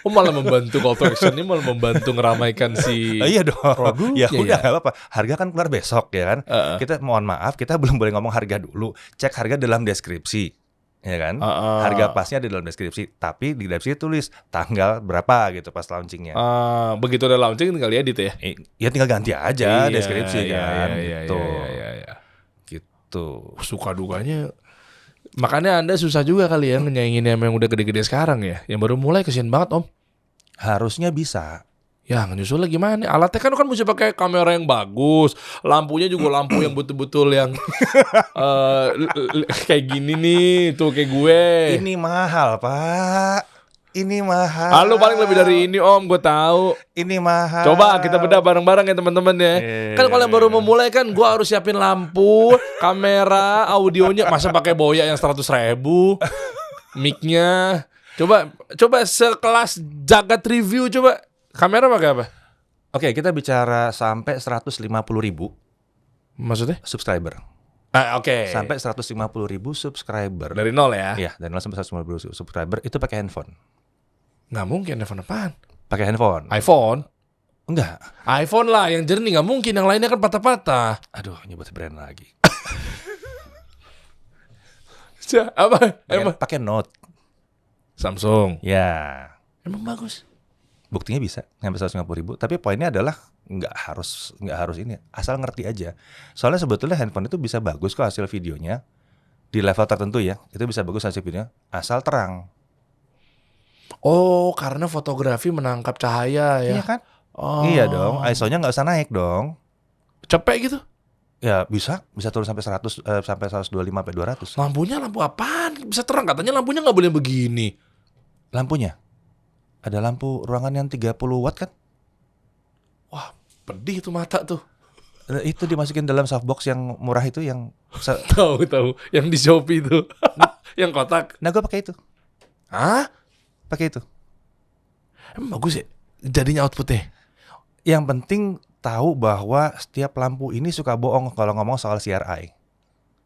Oh malah membantu call to action ini, malah membantu ngeramaikan si iya dong. produk. Ya udah nggak apa-apa. Harga kan keluar besok ya kan. Kita mohon maaf, kita belum boleh ngomong harga dulu. Cek harga dalam deskripsi, ya kan. Harga pasnya di dalam deskripsi. Tapi di deskripsi tulis tanggal berapa gitu pas launchingnya. Begitu udah launching tinggal diedit ya? Ya tinggal ganti aja deskripsi kan. Iya. Gitu. Suka dukanya. Makanya Anda susah juga kali ya nyaingin yang udah gede-gede sekarang ya. Yang baru mulai kesian banget om. Harusnya bisa. Ya nyusul gimana? Alatnya kan mesti pakai kamera yang bagus, lampunya juga lampu yang betul-betul yang kayak gini nih, tuh kayak gue. Ini mahal Pak. Ini mahal. Lu paling lebih dari ini om, gue tahu. Ini mahal. Coba kita bedah bareng-bareng ya teman-teman ya. Kan kalau yang baru memulai kan gue harus siapin lampu, kamera, audionya. Masa pakai boya yang 100.000, mic-nya. Coba sekelas jagat review coba. Kamera pakai apa? Oke, kita bicara sampai 150.000. Maksudnya? Subscriber. Oke. Sampai 150.000 subscriber. Dari nol ya? Iya, dari 0 sampai 150.000 subscriber itu pakai handphone. Nggak mungkin handphone apaan? Pakai handphone. iPhone? Enggak. iPhone lah yang jernih, nggak mungkin. Yang lainnya kan patah-patah. Aduh, nyebut brand lagi. Apa? Pakai Note. Samsung. Ya. Emang bagus. Buktinya bisa sampai 150.000. Tapi poinnya adalah nggak harus ini. Asal ngerti aja. Soalnya sebetulnya handphone itu bisa bagus kok hasil videonya. Di level tertentu ya. Itu bisa bagus hasil videonya. Asal terang. Oh, karena fotografi menangkap cahaya ya? Iya kan? Oh. Iya dong. ISO-nya nggak usah naik dong. Cepet gitu? Ya bisa turun sampai 100 sampai 125 sampai 200. Lampunya lampu apaan? Bisa terang, katanya lampunya nggak boleh begini. Lampunya ada lampu ruangan yang 30 watt kan? Wah, pedih tuh mata tuh. Itu dimasukin dalam softbox yang murah itu yang tahu yang di Shopee itu. Yang kotak. Nah, gue pakai itu. Hah? Pakai itu. Emang bagus ya jadinya outputnya? Yang penting tahu bahwa setiap lampu ini suka bohong kalau ngomong soal CRI.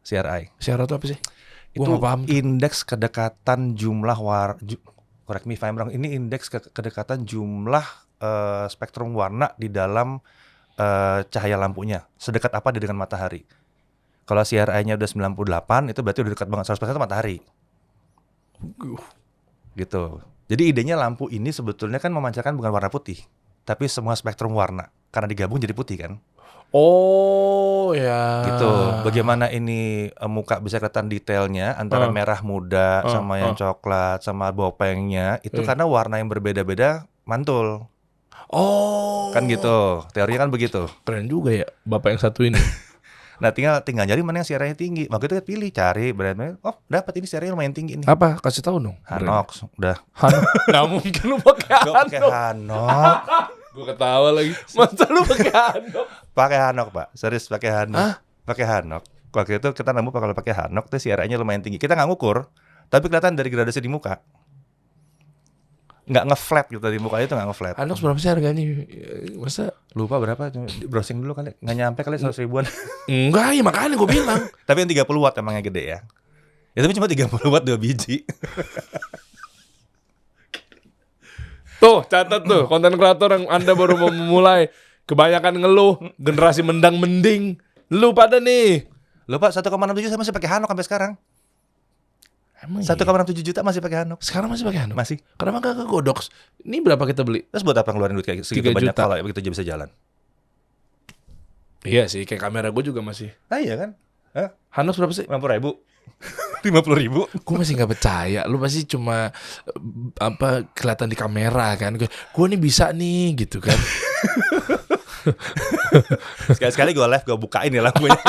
CRI itu apa sih? Itu indeks kedekatan jumlah correct me if I'm wrong. Ini indeks kedekatan jumlah spektrum warna di dalam cahaya lampunya. Sedekat apa dia dengan matahari. Kalau CRI-nya udah 98, itu berarti udah dekat banget 100% matahari. Gitu. Jadi idenya lampu ini sebetulnya kan memancarkan bukan warna putih, tapi semua spektrum warna. Karena digabung jadi putih kan. Oh ya. Gitu. Bagaimana ini muka bisa kelihatan detailnya antara merah muda sama yang coklat sama bopengnya. Itu karena warna yang berbeda-beda mantul. Oh. Kan gitu. Teorinya kan begitu. Keren juga ya bapak yang satu ini. Nah tinggal nyari mana yang siarannya tinggi. Waktu itu pilih cari brandnya. Oh dapat ini siarannya lumayan tinggi ini. Apa? Kasih tahu dong. Hanox. Udah. Hanox. Nggak mungkin lu pakai Hanox. Gue pakai Hanox. Gue ketawa lagi. Masa lu pakai Hanox? Pakai Hanox Pak. Serius pakai Hanox. Pakai Hanox. Waktu itu kita nemu kalau pakai Hanok tuh CRI-nya lumayan tinggi. Kita nggak ngukur, tapi kelihatan dari gradasi di muka. Nggak nge-flat gitu di muka itu, nggak nge-flat. Anox berapa sih harganya? Masa Lupa berapa, browsing dulu kali. Nggak nyampe kali 100 ribuan. enggak, ya makanya gue bilang. Tapi yang 30 watt emangnya gede ya. Ya tapi cuma 30 watt 2 biji. Tuh, catat tuh, konten kreator yang Anda baru mau memulai. Kebanyakan ngeluh, generasi mendang mending. Lu pada nih. Lupa 1,67 saya masih pakai Hanok sampai sekarang. Emang 1,67 juta masih pakai Hanok. sekarang masih pakai Anox? Masih. Kenapa gak ke Godox? Ini berapa kita beli? Terus buat apa ngeluarin duit kayak segitu 3 banyak juta. kalau begitu aja bisa jalan? Iya sih, kayak kamera gue juga masih. Ah iya kan? Hah? Anox berapa sih? 50 ribu. 50 ribu. Gue masih nggak percaya. Lu pasti cuma apa kelihatan di kamera kan? Gue nih bisa nih gitu kan? Sekali-sekali gue live gue bukain ya lampunya.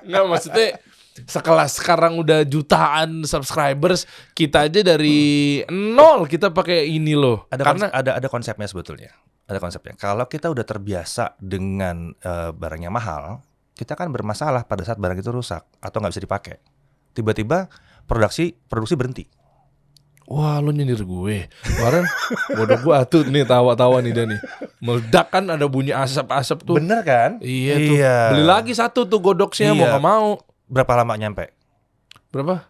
Nggak, maksudnya sekelas sekarang udah jutaan subscribers, kita aja dari nol kita pakai ini loh. Karena Ada konsepnya sebetulnya. Ada konsepnya. Kalau kita udah terbiasa dengan barangnya mahal, kita kan bermasalah pada saat barang itu rusak atau nggak bisa dipakai. Tiba-tiba produksi berhenti. wah lu nyindir gue. Kemarin bodoh gue tuh nih tawa-tawa nih dia nih. Meledak kan ada bunyi asap-asap tuh. Bener kan? Iya tuh. Beli lagi satu tuh Godoxnya mau Iya. nggak mau. Berapa lama nyampe? Berapa?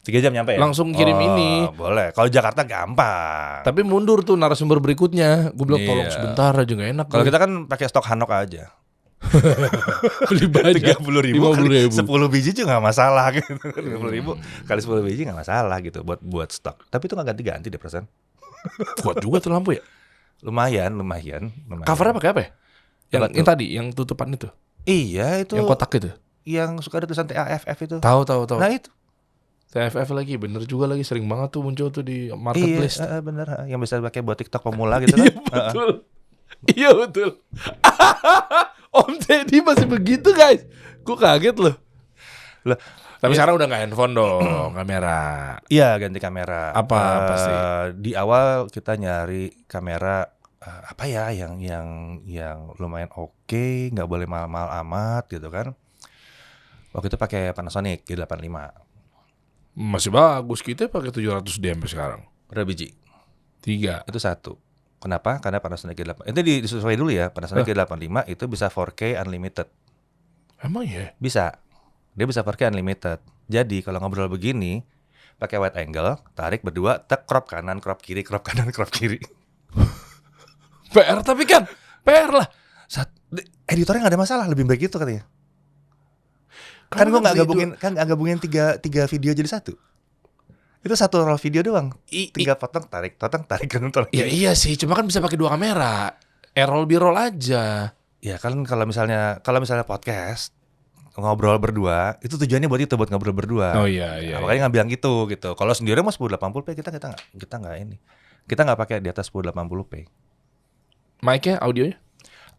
3 jam nyampe ya? Langsung kirim ini. Boleh. Kalau Jakarta gampang. Tapi mundur tuh narasumber berikutnya. Gue bilang Iya. tolong sebentar aja gak enak. Kalau kita kan pakai stok Hanok aja. beli banyak 30 ribu kali 10 biji juga gak masalah gitu. 50 ribu kali 10 biji gak masalah gitu buat stok. Tapi itu gak ganti-ganti deh persen. Kuat juga tuh lampu ya. Lumayan. Covernya pakai apa ya? Yang Apa tuh? tadi, yang tutupan itu. Iya itu. Yang kotak itu. Yang suka ada tulisan TAFF itu. Tahu. Nah itu. TFF lagi, bener juga lagi, sering banget tuh muncul tuh di marketplace. Iya bener. Yang bisa pakai buat TikTok pemula gitu kan. Betul. Iya betul. Om Deddy masih begitu guys. Gue kaget loh. Lah, Tapi sekarang udah nggak handphone dong, kamera. Iya ganti kamera. Apa pasti? Di awal kita nyari kamera apa ya yang lumayan oke, nggak boleh mahal-mahal amat gitu kan. Waktu itu pakai Panasonic G85. Masih bagus, kita pakai 700D sampai sekarang. Berapa biji? 3. Itu 1. Kenapa? Karena Panasonic G85. Itu disesuaikan dulu ya. Panasonic G85 itu bisa 4K unlimited. Emang ya? Bisa. Dia bisa 4K unlimited. Jadi kalau ngobrol begini, pakai wide angle, tarik berdua, tek crop kanan, crop kiri, crop kanan, crop kiri. PR tapi kan PR lah. Editornya nggak ada masalah, lebih baik gitu katanya. Kan gue nggak gabungin tiga video jadi satu. Itu satu roll video doang. Tinggal potong, tarik kanan, tarik Ya kiri. iya sih, cuma kan bisa pakai 2 kamera. A-roll B-roll aja. Ya kan kalau misalnya podcast ngobrol berdua, itu tujuannya buat ngobrol berdua. Oh iya. Nah, makanya nggak bilang gitu. Kalau sendiri mau 1080p kita nggak ini. Kita nggak pakai di atas 1080p. Mic-nya, audionya?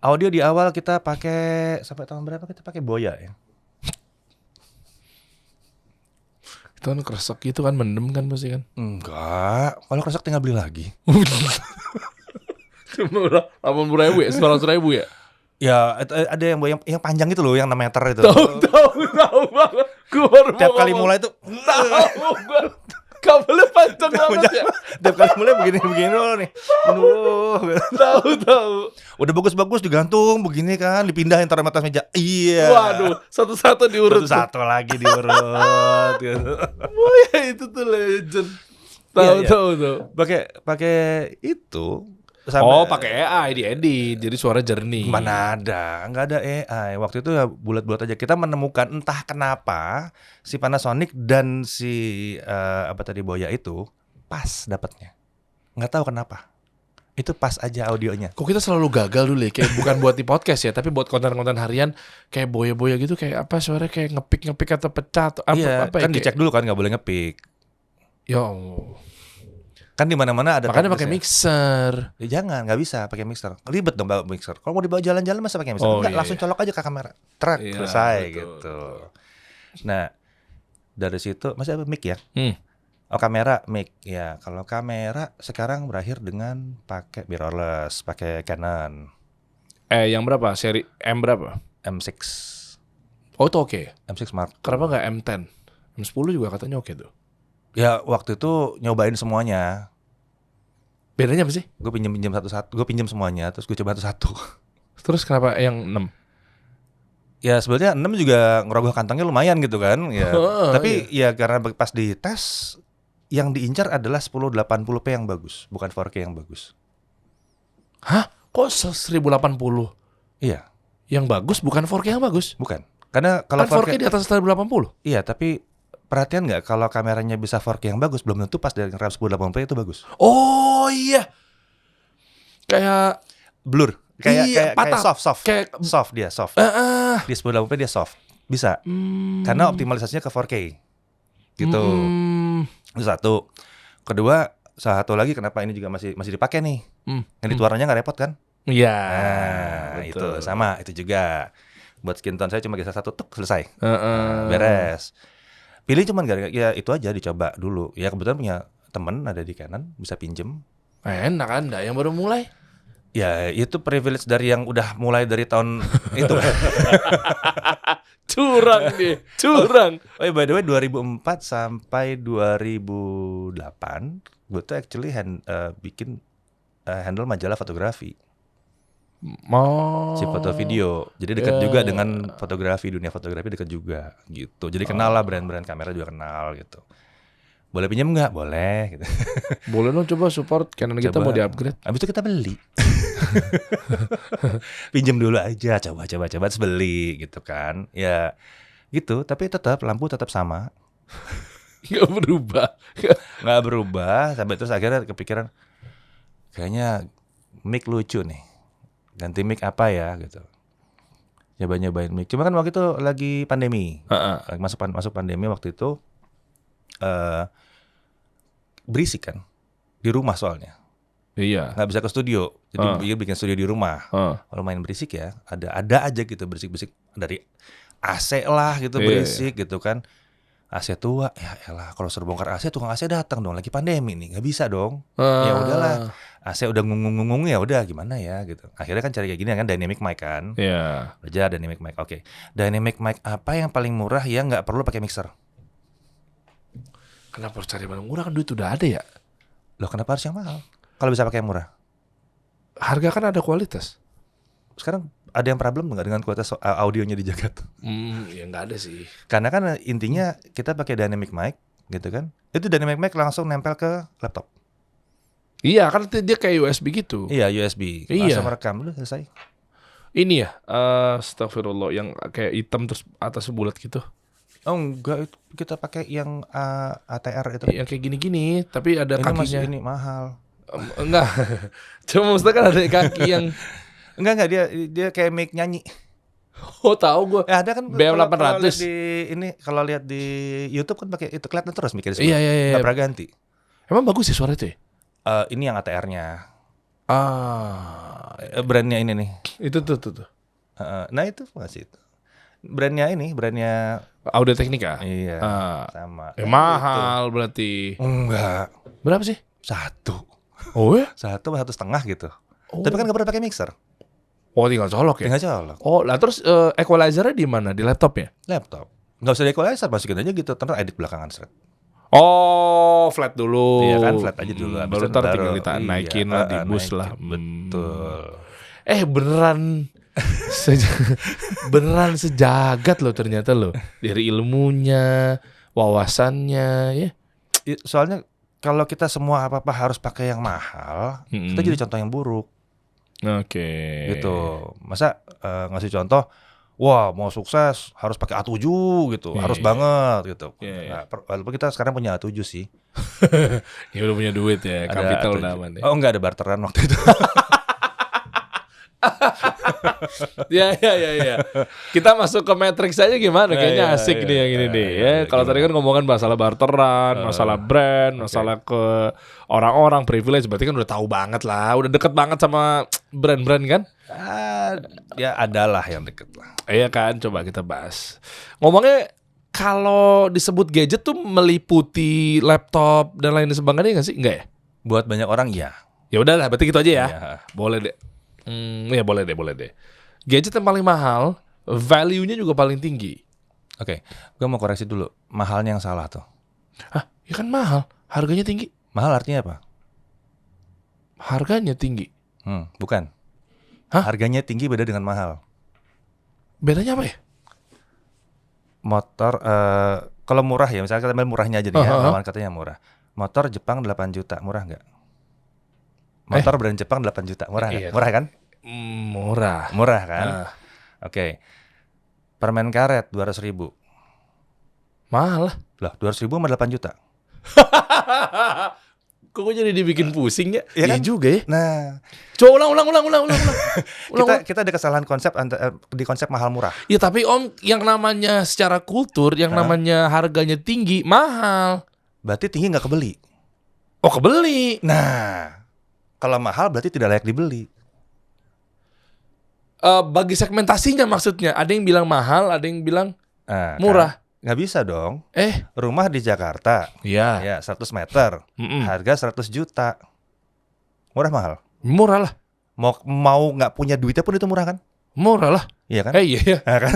Audio di awal kita pakai sampai tahun berapa kita pakai Boya ya. Itu kan kresek gitu kan, mendem kan pasti kan. Enggak, kalau kresek tinggal beli lagi. Murah, 80.000 ya, 900.000 ya. Ya ada yang panjang itu loh, yang 6 meter itu. Tahu banget. Gue baru Tiap mau kali ngomong. mulai tuh, Tahu gue. Kabelnya panjang banget ya. tiap kali mulai begini dulu nih. Aduh. Tahu. Udah bagus-bagus digantung begini kan, dipindahin taruh atas meja. Iya. Waduh, satu-satu diurut. Satu lagi diurut gitu. Oh ya itu tuh legend. Tahu. Pakai itu. Pakai AI diedit, jadi suara jernih. Mana ada, nggak ada AI. Waktu itu ya bulat-bulat aja. Kita menemukan entah kenapa si Panasonic dan si Boya itu pas dapatnya. Nggak tahu kenapa. Itu pas aja audionya. Kok kita selalu gagal dulu ya, kayak bukan buat di podcast ya, tapi buat konten-konten harian kayak boya-boya gitu, kayak apa suaranya kayak ngepik atau pecah atau apa, Iya, apa kan ya, dicek dulu kan, nggak boleh ngepick. Ya Allah. Kan di mana-mana ada. Makanya pakai teknisnya. mixer. Ya jangan, nggak bisa pakai mixer. Ribet dong bawa mixer. Kalau mau dibawa jalan-jalan masa pakai mixer? Oh, Enggak, iya, langsung iya. colok aja ke kamera. Trek, Iya, selesai betul, gitu. Nah, dari situ masih apa mic ya? Hmm. Oh, kamera mic. Ya, kalau kamera sekarang berakhir dengan pakai mirrorless, pakai Canon Yang berapa? Seri M berapa? M6. Oh itu oke. M6 Mark. Kenapa nggak M10? M10 juga katanya oke tuh. Ya waktu itu nyobain semuanya. Bedanya apa sih? Gue pinjam satu-satu. Gue pinjam semuanya, terus gue coba satu-satu. Terus kenapa yang 6? Ya sebenarnya 6 juga ngerogoh kantongnya lumayan gitu kan. Ya. Tapi ya karena pas di tes yang diincar adalah 1080p yang bagus, bukan 4K yang bagus. Hah? Kok 1080? Iya, Yang bagus bukan 4K yang bagus? bukan. Karena kalau Kan 4K di atas 1080. iya, tapi perhatian nggak kalau kameranya bisa 4K yang bagus, belum tentu pas dari RAM 1080p itu bagus. Oh iya. Kayak Blur. Iya, Kayak patah. soft. Kayak Soft dia, soft. Di 1080p dia soft. Bisa. Karena optimalisasinya ke 4K. Gitu. Itu satu. Kedua, satu lagi kenapa ini juga masih dipakai nih. Yang dituaranya nggak repot kan? Iya. Nah, betul. itu sama, itu juga. Buat skin tone saya cuma geser satu, tuk, selesai. Beres. Pilih cuman ya itu aja dicoba dulu. Ya kebetulan punya temen ada di Canon, bisa pinjem. Enak Anda yang baru mulai. Ya itu privilege dari yang udah mulai dari tahun itu. Curang nih, curang. Oh ya, by the way 2004 sampai 2008 gue tuh actually bikin handle majalah fotografi. Si foto video. Jadi dekat juga dengan fotografi, dunia fotografi dekat juga gitu. Jadi kenal lah brand-brand kamera juga kenal gitu. Boleh pinjam nggak? Boleh gitu. Boleh dong coba support Canon kita mau di-upgrade. Habis itu kita beli. Pinjam dulu aja, coba terus beli gitu kan. Ya gitu, tapi tetap lampu tetap sama. Nggak berubah. Nggak berubah sampai terus akhirnya kepikiran kayaknya mic lucu nih. Ganti mic apa ya gitu. Nyobain mic. Cuma kan waktu itu lagi pandemi. Lagi masuk pandemi waktu itu berisik kan di rumah soalnya. Iya. Nggak bisa ke studio. Jadi bikin studio di rumah. Kalau main berisik ya, ada aja gitu berisik-berisik dari AC lah gitu berisik gitu kan. AC tua, ya elah kalau suruh bongkar AC tukang AC datang dong, lagi pandemi nih, nggak bisa dong. Ya udahlah, AC udah ngungung ya udah gimana ya gitu. Akhirnya kan cari kayak gini kan dynamic mic kan. Iya. Aja dynamic mic. Oke. Dynamic mic apa yang paling murah yang nggak perlu pakai mixer? Kenapa harus cari barang murah kan duit udah ada ya? Loh kenapa harus yang mahal? Kalau bisa pakai yang murah. Harga kan ada kualitas. Sekarang ada yang problem nggak dengan kualitas audionya dijaga tuh? Ya nggak ada sih. Karena kan intinya kita pakai dynamic mic gitu kan. Itu dynamic mic langsung nempel ke laptop. Iya kan dia kayak USB gitu. Iya USB. Iya. Langsung rekam dulu selesai. Ini ya, astagfirullah yang kayak hitam terus atas bulat gitu. Oh enggak, itu kita pakai yang ATR itu. Yang kayak gini-gini, tapi ada ini kakinya. Ini mahal. Enggak. Cuma maksudnya kan ada kaki yang Enggak dia kayak mic nyanyi. oh tahu gue. Ada kan BM800 kalau lihat di YouTube kan pakai itu kelihatan terus mikir Iya. Enggak pernah ganti. Emang bagus sih suara itu ya? Ini yang ATR-nya. Brandnya ini nih. Itu tuh. Nah itu masih itu. Brandnya Audio Technica. Iya. Sama. Mahal berarti. Enggak. Berapa sih? 1. Oh ya? 1,5 gitu. Tapi kan nggak pernah pakai mixer. Oh tinggal colok ya? Tinggal colok. Oh lah terus equalizernya di mana? Di laptop ya? Laptop. Nggak usah di equalizer, masukin aja gitu. Terus edit belakangan seret. Oh flat dulu. Iya kan flat aja dulu. Baru ntar tinggal naikin lah, di boost lah. Betul. Beneran beneran sejagat loh ternyata loh. Dari ilmunya, wawasannya ya. Soalnya kalau kita semua apa-apa harus pakai yang mahal, kita jadi contoh yang buruk. Oke. Gitu. Masa ngasih contoh, wah mau sukses harus pakai A7 gitu, harus banget gitu. Nah, walaupun kita sekarang punya A7 sih. Ya udah punya duit ya, kapital udah aman ya. Oh enggak ada barteran waktu itu. Ya. Kita masuk ke Matrix aja gimana? Kayaknya asik nih yang ini nih. Kalau tadi kan ngomongin masalah barteran, masalah brand, masalah ke orang-orang privilege, berarti kan udah tahu banget lah, udah deket banget sama brand-brand kan? Ya adalah yang deket lah. Iya kan, coba kita bahas. Ngomongnya kalau disebut gadget tuh meliputi laptop dan lain sebagainya nggak sih? Enggak ya? Buat banyak orang ya. Ya udahlah, berarti gitu aja ya. Ya. Boleh deh. Ya boleh deh. Gadget yang paling mahal, value-nya juga paling tinggi. Oke, gue mau koreksi dulu. Mahalnya yang salah tuh. Hah, ya kan mahal, harganya tinggi. Mahal artinya apa? Harganya tinggi. Bukan. Hah? Harganya tinggi beda dengan mahal. Bedanya apa ya? Motor, kalau murah ya, misalnya kita ambil murahnya aja nih ya, lawan katanya murah. Motor Jepang 8 juta, murah nggak? Motor brand Jepang 8 juta, murah nggak? Iya. Murah kan? Murah. Murah kan? Oke. Permen karet 200.000. Mahal lah. Loh, 200.000 sama 8 juta. Kok gue jadi dibikin pusing ya? Iya Iya kan? juga ya. Nah, Coba ulang. kita ada kesalahan konsep di konsep mahal murah. Ya tapi Om, yang namanya secara kultur, yang namanya harganya tinggi, mahal. Berarti tinggi nggak kebeli. Oh, kebeli. Nah, kalau mahal berarti tidak layak dibeli. Bagi segmentasinya maksudnya, ada yang bilang mahal, ada yang bilang Nah, murah. Kan, nggak bisa dong. Eh, Rumah di Jakarta, iya. ya 100 meter, harga 100 juta. Murah mahal? Murah lah. Mau nggak punya duitnya pun itu murah kan? Murah lah. Iya kan? Iya. Nah, kan?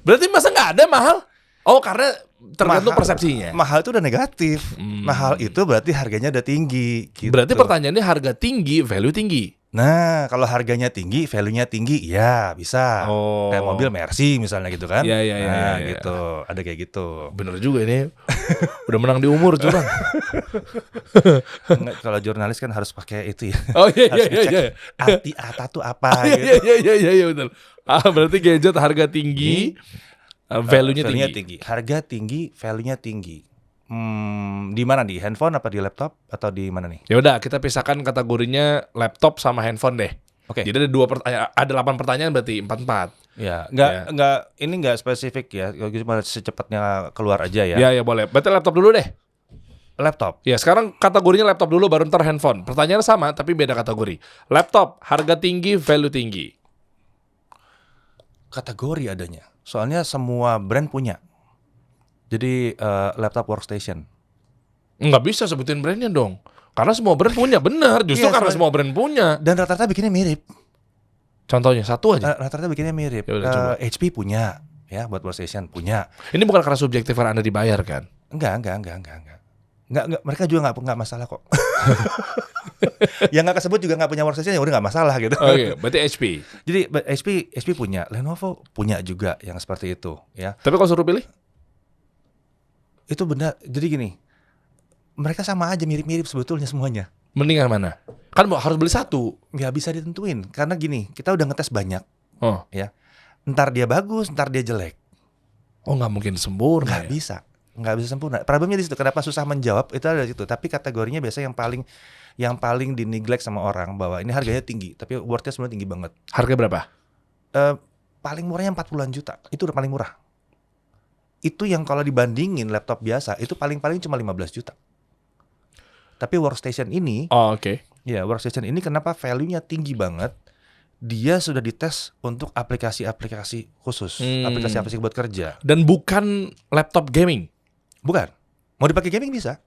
Berarti masa nggak ada mahal? Oh, karena tergantung Mahal. persepsinya. Mahal itu udah negatif. Mahal itu berarti harganya udah tinggi. Gitu. Berarti pertanyaannya harga tinggi, value tinggi. Nah, kalau harganya tinggi, value-nya tinggi, ya bisa. Oh. Kayak mobil Mercy misalnya gitu kan? Iya, Nah, iya. gitu. Ada kayak gitu. Bener juga ini. Udah menang di umur curang. Nggak, kalau jurnalis kan harus pakai itu ya. Oh iya. Arti kata tuh apa gitu. Iya betul. Berarti gadget harga tinggi, value-nya tinggi. Harga tinggi, value-nya tinggi. Di mana, di handphone apa di laptop atau di mana nih? Ya udah, kita pisahkan kategorinya laptop sama handphone deh. Oke. Jadi ada 8 pertanyaan berarti 4. Ya, ini nggak spesifik ya. Cuma secepatnya keluar aja ya. Ya boleh. Berarti laptop dulu deh. Laptop. Ya, sekarang kategorinya laptop dulu baru ntar handphone. Pertanyaannya sama tapi beda kategori. Laptop, harga tinggi, value tinggi. Kategori adanya. Soalnya semua brand punya. Jadi laptop workstation. Nggak bisa sebutin brandnya dong. Karena semua brand punya, benar. Justru Iya, karena semua brand punya. Dan rata-rata bikinnya mirip. Contohnya satu aja. Rata-rata bikinnya mirip. Ya udah, coba. HP punya, ya buat workstation punya. Ini bukan karena subjektif karena Anda dibayar kan? Enggak. Mereka juga nggak masalah kok. Yang nggak kesebut juga nggak punya workstation, ya udah nggak masalah gitu. Oh iya, berarti HP. Jadi HP punya, Lenovo punya juga yang seperti itu, ya. Tapi kalau suruh pilih? Itu benar. Jadi gini, mereka sama aja mirip-mirip sebetulnya semuanya. Mendingan mana? Kan harus beli satu. Nggak bisa ditentuin karena gini, kita udah ngetes banyak, Oh, ya. Ntar dia bagus, ntar dia jelek. oh nggak mungkin sempurna. Nggak bisa sempurna. Problemnya di situ. Kenapa susah menjawab? Itu ada di situ. Tapi kategorinya biasanya yang paling di-neglect sama orang bahwa ini harganya tinggi, tapi worth-nya sebenarnya tinggi banget. Harga berapa? Paling murahnya 40-an juta. Itu udah paling murah. Itu yang kalau dibandingin laptop biasa itu paling-paling cuma 15 juta. Tapi workstation ini, Oh, oke. ya workstation ini kenapa value-nya tinggi banget? Dia sudah dites untuk aplikasi-aplikasi khusus, aplikasi-aplikasi buat kerja. Dan bukan laptop gaming. Bukan. Mau dipakai gaming bisa.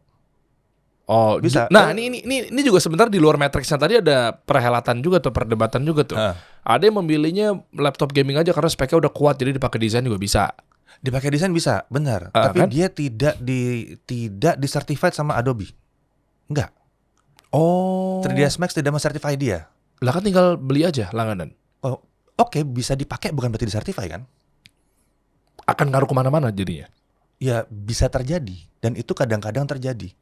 Oh, Bisa. Nah, ini juga sebentar di luar matriksnya tadi ada perhelatan juga tuh, perdebatan juga tuh. Ada yang memilihnya laptop gaming aja karena speknya udah kuat, jadi dipakai desain juga bisa. Dipakai desain bisa, benar. Tapi kan? dia tidak disertified sama Adobe. Enggak. Oh. 3ds Max tidak mensertify dia. Lah kan tinggal beli aja langganan. Oh, oke, bisa dipakai bukan berarti disertify kan? Akan ngaruh kemana-mana jadinya. Ya bisa terjadi dan itu kadang-kadang terjadi.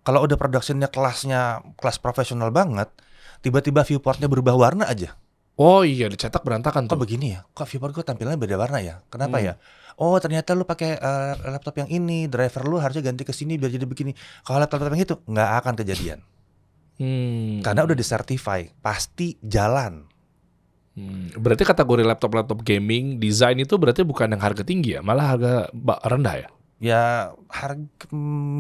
Kalau udah productionnya kelas profesional banget, tiba-tiba viewportnya berubah warna aja. Oh iya, dicetak berantakan Kok tuh. begini ya? Kok viewport gue tampilannya beda warna ya? Kenapa ya? Oh ternyata lu pakai laptop yang ini, driver lu harusnya ganti ke sini biar jadi begini. Kalau laptop yang itu nggak akan kejadian. Karena udah disertify, pasti jalan. Berarti kategori laptop gaming desain itu berarti bukan yang harga tinggi ya, malah harga rendah ya? Ya harga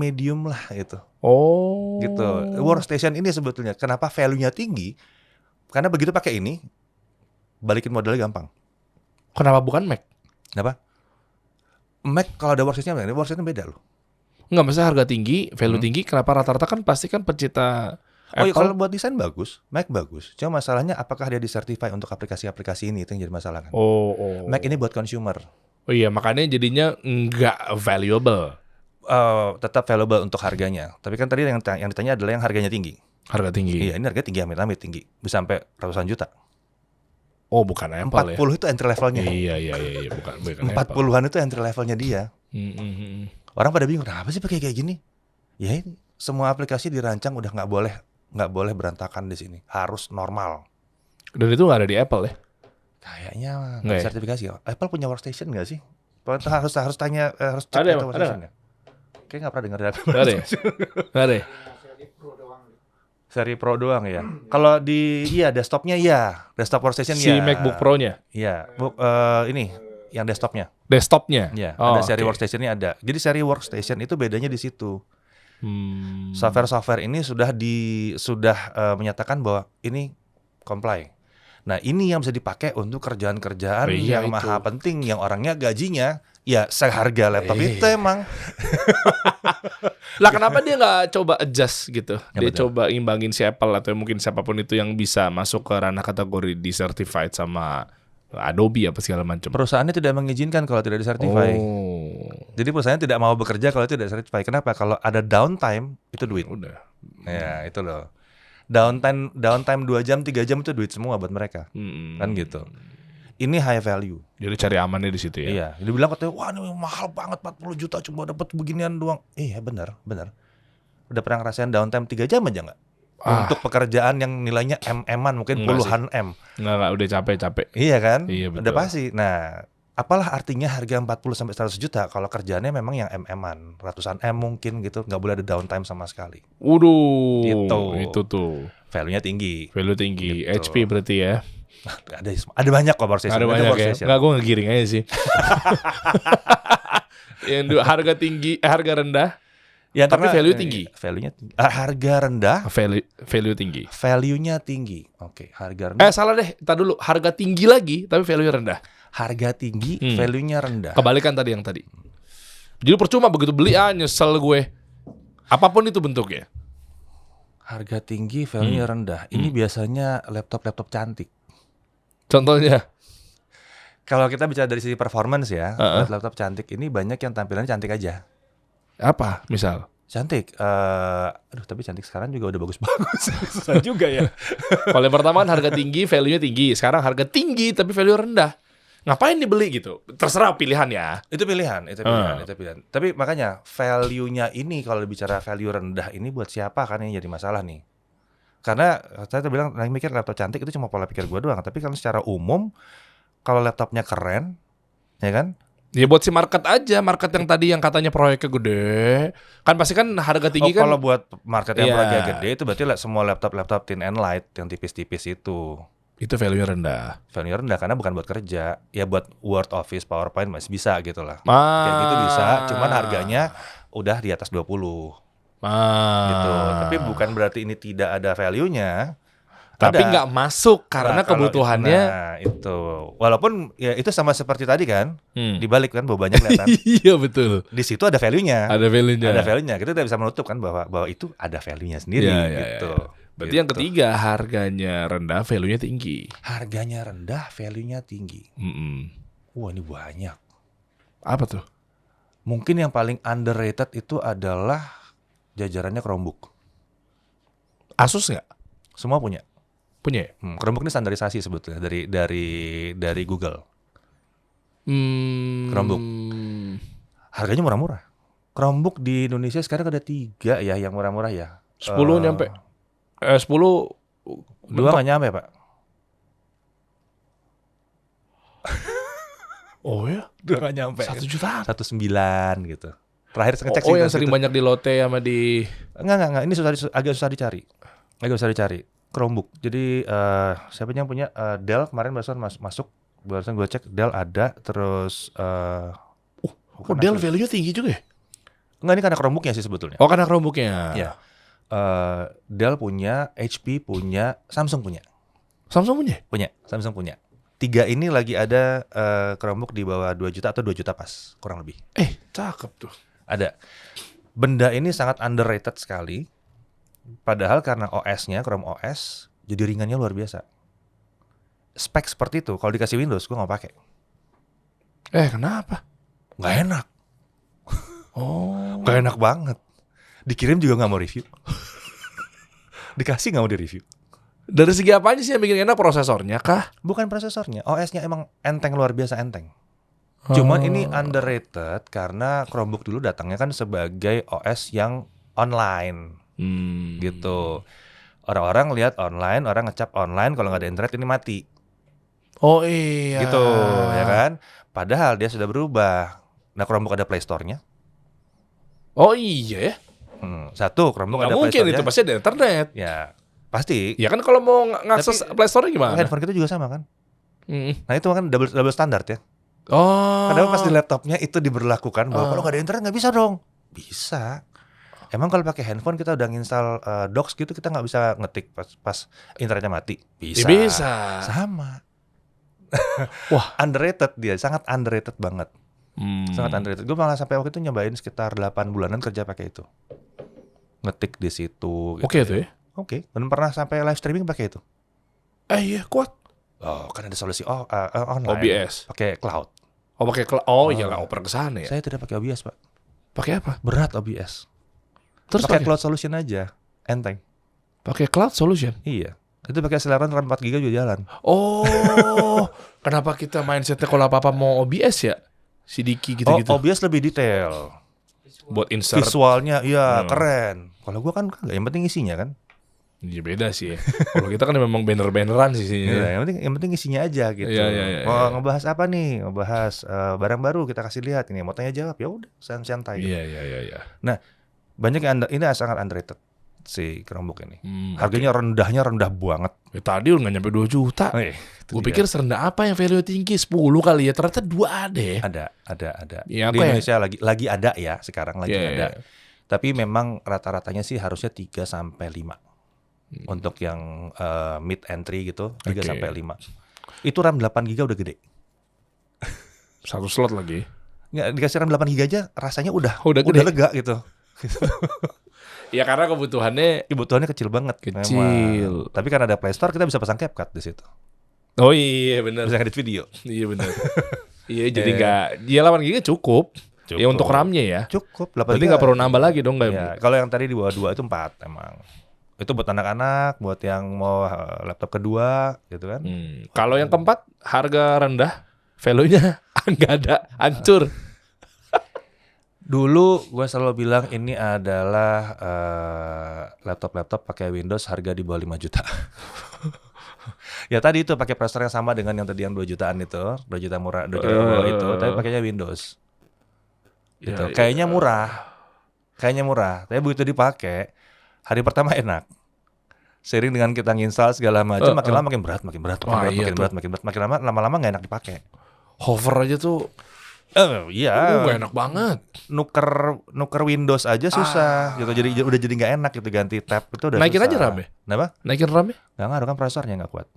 medium lah itu. Oh. Gitu. Workstation ini sebetulnya kenapa value-nya tinggi? Karena begitu pakai ini, balikin modalnya gampang. Kenapa bukan Mac? Kenapa? Mac kalau ada workstation beda loh. Enggak, maksudnya harga tinggi, value tinggi, kenapa rata-rata kan pasti kan pecinta Oh iya, Apple? kalau buat desain bagus, Mac bagus. Cuma masalahnya apakah dia disertify untuk aplikasi-aplikasi ini, itu yang jadi masalah kan. Oh. Mac ini buat consumer. Oh iya, makanya jadinya nggak valuable. Tetap valuable untuk harganya. Tapi kan tadi yang ditanya adalah yang harganya tinggi. Harga tinggi. Iya, ini harganya tinggi, amit-amit tinggi. Bisa sampai ratusan juta. Oh, bukan Apple 40 itu entry levelnya. Iya, bukan 40-an itu entry levelnya dia. Apple. Orang pada bingung, kenapa sih pakai kayak gini? Ya ini, semua aplikasi dirancang udah nggak boleh berantakan di sini. Harus normal. Dan itu nggak ada di Apple ya? Kayaknya Nggak ya? sertifikasi. Apple punya workstation nggak sih? Harus tanya, harus cek Ada, itu ada workstation nggak? Kayaknya nggak pernah dengar dari Apple. Nggak ada ya? Nggak ada ya? Seri Pro doang ya. Kalau di desktopnya desktop workstation Si MacBook Pro-nya? Iya, ini yang desktopnya. Desktopnya? Iya, Oh, ada seri oke. workstation-nya ada. Jadi seri workstation itu bedanya di situ. Hmm. Software ini sudah menyatakan bahwa ini comply. Nah, ini yang bisa dipakai untuk kerjaan-kerjaan Iya, yang itu. maha penting, yang orangnya gajinya ya seharga laptop itu emang. Lah kenapa dia nggak coba adjust gitu? Ya, Dia betul. coba imbangin si Apple atau mungkin siapapun itu yang bisa masuk ke ranah kategori di certified sama Adobe apa segala macam. Perusahaannya tidak mengizinkan kalau tidak disertify. Oh, Jadi perusahaan tidak mau bekerja kalau tidak disertify. Kenapa? Kalau ada downtime itu duit. udah. Ya, itu loh. Downtime 2 jam, 3 jam itu duit semua buat mereka. Kan gitu. Ini high value. Jadi cari amannya di situ ya. Iya, dibilang katanya, wah ini mahal banget 40 juta cuma dapat beginian doang. Iya benar. Udah pernah ngerasain downtime 3 jam aja nggak? Untuk pekerjaan yang nilainya M-an mungkin Enggak puluhan M. Nggak, udah capek-capek. Iya kan? Iya, betul. Udah pasti. Nah, apalah artinya harga 40 sampai 100 juta kalau kerjaannya memang yang M-an, ratusan M mungkin gitu, nggak boleh ada downtime sama sekali. Waduh, Gitu. itu tuh. Value-nya tinggi. Value tinggi. Gitu. HP berarti ya. Ada banyak kok workstation. Ada banyak ya. workstation. Enggak, gue ngegiring aja sih. Yang harga tinggi, harga rendah, Ya, tapi karena, value tinggi. Value-nya tinggi. Harga rendah, value tinggi. value-nya tinggi. Oke, harga rendah. Salah deh. Entar dulu. Harga tinggi lagi, tapi value rendah. Harga tinggi, value-nya rendah. Kebalikan tadi yang tadi. Jadi percuma begitu beli, nyesel gue. Apapun itu bentuknya. Harga tinggi, value-nya rendah. Ini biasanya laptop-laptop cantik. Contohnya. Kalau kita bicara dari sisi performance ya, laptop cantik ini banyak yang tampilannya cantik aja. Apa misal? Cantik. Tapi cantik sekarang juga udah bagus-bagus. Susah juga ya. Kalau yang pertama kan harga tinggi, value-nya tinggi. Sekarang harga tinggi, tapi value rendah. Ngapain dibeli gitu? Terserah pilihan ya. Itu pilihan. Tapi makanya value-nya ini kalau bicara value rendah ini buat siapa kan yang jadi masalah nih? Karena saya bilang, mikir laptop cantik itu cuma pola pikir gue doang. Tapi kalau secara umum, kalau laptopnya keren, ya kan? Ya buat si market aja, market yang tadi yang katanya proyeknya gede. Kan pasti kan harga tinggi kan. Kalau buat market yang Iya. proyeknya gede itu berarti semua laptop thin and light yang tipis-tipis itu. Itu value rendah. Value rendah karena bukan buat kerja, ya buat Word, Office, PowerPoint masih bisa gitu lah. Kayak gitu bisa, cuman harganya udah di atas 20 gitu. Tapi bukan berarti ini tidak ada value-nya. Tapi Ada. nggak masuk karena Nah, kalau- kebutuhannya. Nah, itu. Walaupun ya itu sama seperti tadi kan, dibalik kan bahwa banyak kelihatan. Iya betul. Di situ ada value-nya. Ada value-nya. Ada value-nya. Kita tidak bisa menutup kan bahwa itu ada value-nya sendiri Iya, gitu. Berarti Gitu. yang ketiga harganya rendah, value-nya tinggi. Harganya rendah, value-nya tinggi. Wah, ini banyak. Apa tuh? Mungkin yang paling underrated itu adalah jajarannya Chromebook. Asus nggak? Semua punya. Punya ya? Chromebook ini standarisasi sebetulnya dari Google. Chromebook. Harganya murah-murah. Chromebook di Indonesia sekarang ada 3 ya yang murah-murah ya. 10 nyampe. 10 2 nggak nyampe Pak. Oh ya? 2 nggak nyampe. 1 jutaan. 1,9 gitu. Terakhir saya ngecek Oh sih yang dari sering situ. banyak di Lotte sama di. Enggak. Ini agak susah dicari. Chromebook. Jadi siapa yang punya Dell kemarin barusan masuk. Barusan gue cek Dell ada. Terus bukan Dell Asus. value-nya tinggi juga ya? Enggak, ini karena Chromebooknya sih sebetulnya. Oh karena Chromebook-nya. Iya. Dell punya, HP punya, Samsung punya. Samsung punya? Samsung punya. 3 ini lagi ada Chromebook di bawah 2 juta atau 2 juta pas, kurang lebih. Cakep tuh. Ada. Benda ini sangat underrated sekali. Padahal karena OS-nya, Chrome OS, jadi ringannya luar biasa. Spek seperti itu, kalau dikasih Windows, gue nggak pakai. Kenapa? Nggak enak. Oh. Nggak enak banget. Dikirim juga nggak mau review. Dikasih nggak mau di-review. Dari segi apa aja sih yang bikin enak, prosesornya kah? Bukan prosesornya, OS-nya emang enteng, luar biasa enteng. Cuman ini underrated karena Chromebook dulu datangnya kan sebagai OS yang online. Gitu. Orang-orang lihat online, orang ngecap online, kalau nggak ada internet ini mati. Oh iya. Gitu, ya kan? Padahal dia sudah berubah. Nah, Chromebook ada Play Store-nya. Oh iya ya. Satu, Chromebook Nggak ada Play mungkin Store-nya. itu pasti ada internet. Ya, pasti. Ya kan kalau mau ngakses Tapi Play Store gimana? Handphone kita juga sama kan? Nah, itu kan double standar ya. Oh. Kadang pas di laptopnya itu diberlakukan bahwa kalau nggak ada internet nggak bisa dong. Bisa. Emang kalau pakai handphone kita udah nginstal Docs gitu, kita nggak bisa ngetik pas internetnya mati? Bisa. Ya, bisa. Sama. Wah, Underrated dia, sangat underrated banget. Sangat underrated. Gue malah sampai waktu itu nyobain sekitar 8 bulanan kerja pakai itu. Ngetik di situ. Gitu. Oke tuh ya. Oke. Dan pernah sampai live streaming pakai itu. Iya kuat. Oh, kan ada solusi online. OBS. Pakai cloud. Oh pakai oh iya nggak oper ke sana ya. Saya tidak pakai OBS, Pak. Pakai apa? Berat OBS. Terus pakai cloud solution aja. Enteng. Pakai cloud solution. Iya. Itu pakai acceleran RAM 4 GB juga jalan. Oh, kenapa kita mindsetnya kalau apa-apa mau OBS ya? Sidiki gitu-gitu. OBS lebih detail. Buat insert. Visualnya iya keren. Kalau gua kan enggak, yang penting isinya kan. Iya beda sih. Kalau kita kan memang banner-banneran sih sih. Iya, yang penting isinya aja gitu. Iya, Mau ngebahas apa nih? Ngebahas barang baru kita kasih lihat ini. Mau tanya jawab ya udah santai. Iya. Nah, banyak yang ini sangat underrated si Chromebook ini. Harganya rendah banget. Tadi udah nggak nyampe 2 juta. Gue pikir serendah apa yang value tinggi 10 kali ya, ternyata 2 ada ya. Ada. Ya, di Indonesia lagi ada ya, sekarang lagi ada. Iya. Tapi memang rata-ratanya sih harusnya 3 sampai 5. Untuk yang mid entry gitu, 3 sampai 5. Itu RAM 8 GB udah gede. Satu slot lagi. Nggak dikasih RAM 8 GB aja rasanya udah gede. lega gitu. Ya karena kebutuhannya kecil banget. Kecil. Memang. Tapi kan ada Play Store, kita bisa pasang CapCut di situ. Oh iya benar. Bisa ngedit video. Iya benar. Iya jadi nggak, dia 8 GB cukup. Ya untuk RAM-nya ya. Cukup. 8 Berarti nggak perlu nambah lagi dong nggak? Ya, kalau yang tadi di bawah 2 itu 4 emang. Itu buat anak-anak, buat yang mau laptop kedua gitu kan. Kalau yang keempat harga rendah, value-nya nggak ada, hancur. Dulu gue selalu bilang ini adalah laptop pakai Windows harga di bawah 5 juta. Ya tadi itu pakai prosesor yang sama dengan yang tadi yang 2 jutaan itu, 2 juta murah, 2 juta bawah itu, tapi pakainya Windows. Gitu. Kayaknya murah. Tapi begitu dipakai, hari pertama enak. Seiring dengan kita nginstal segala macam, makin lama makin berat, makin lama-lama nggak enak dipakai. Hover aja tuh. Iya. Gak enak banget. Nuker Windows aja susah gitu. Jadi udah jadi nggak enak gitu, ganti tab itu udah Naikin susah. aja RAM-nya. Kenapa? Naikin RAM-nya? Nggak ngaruh kan, prosesornya nggak kuat.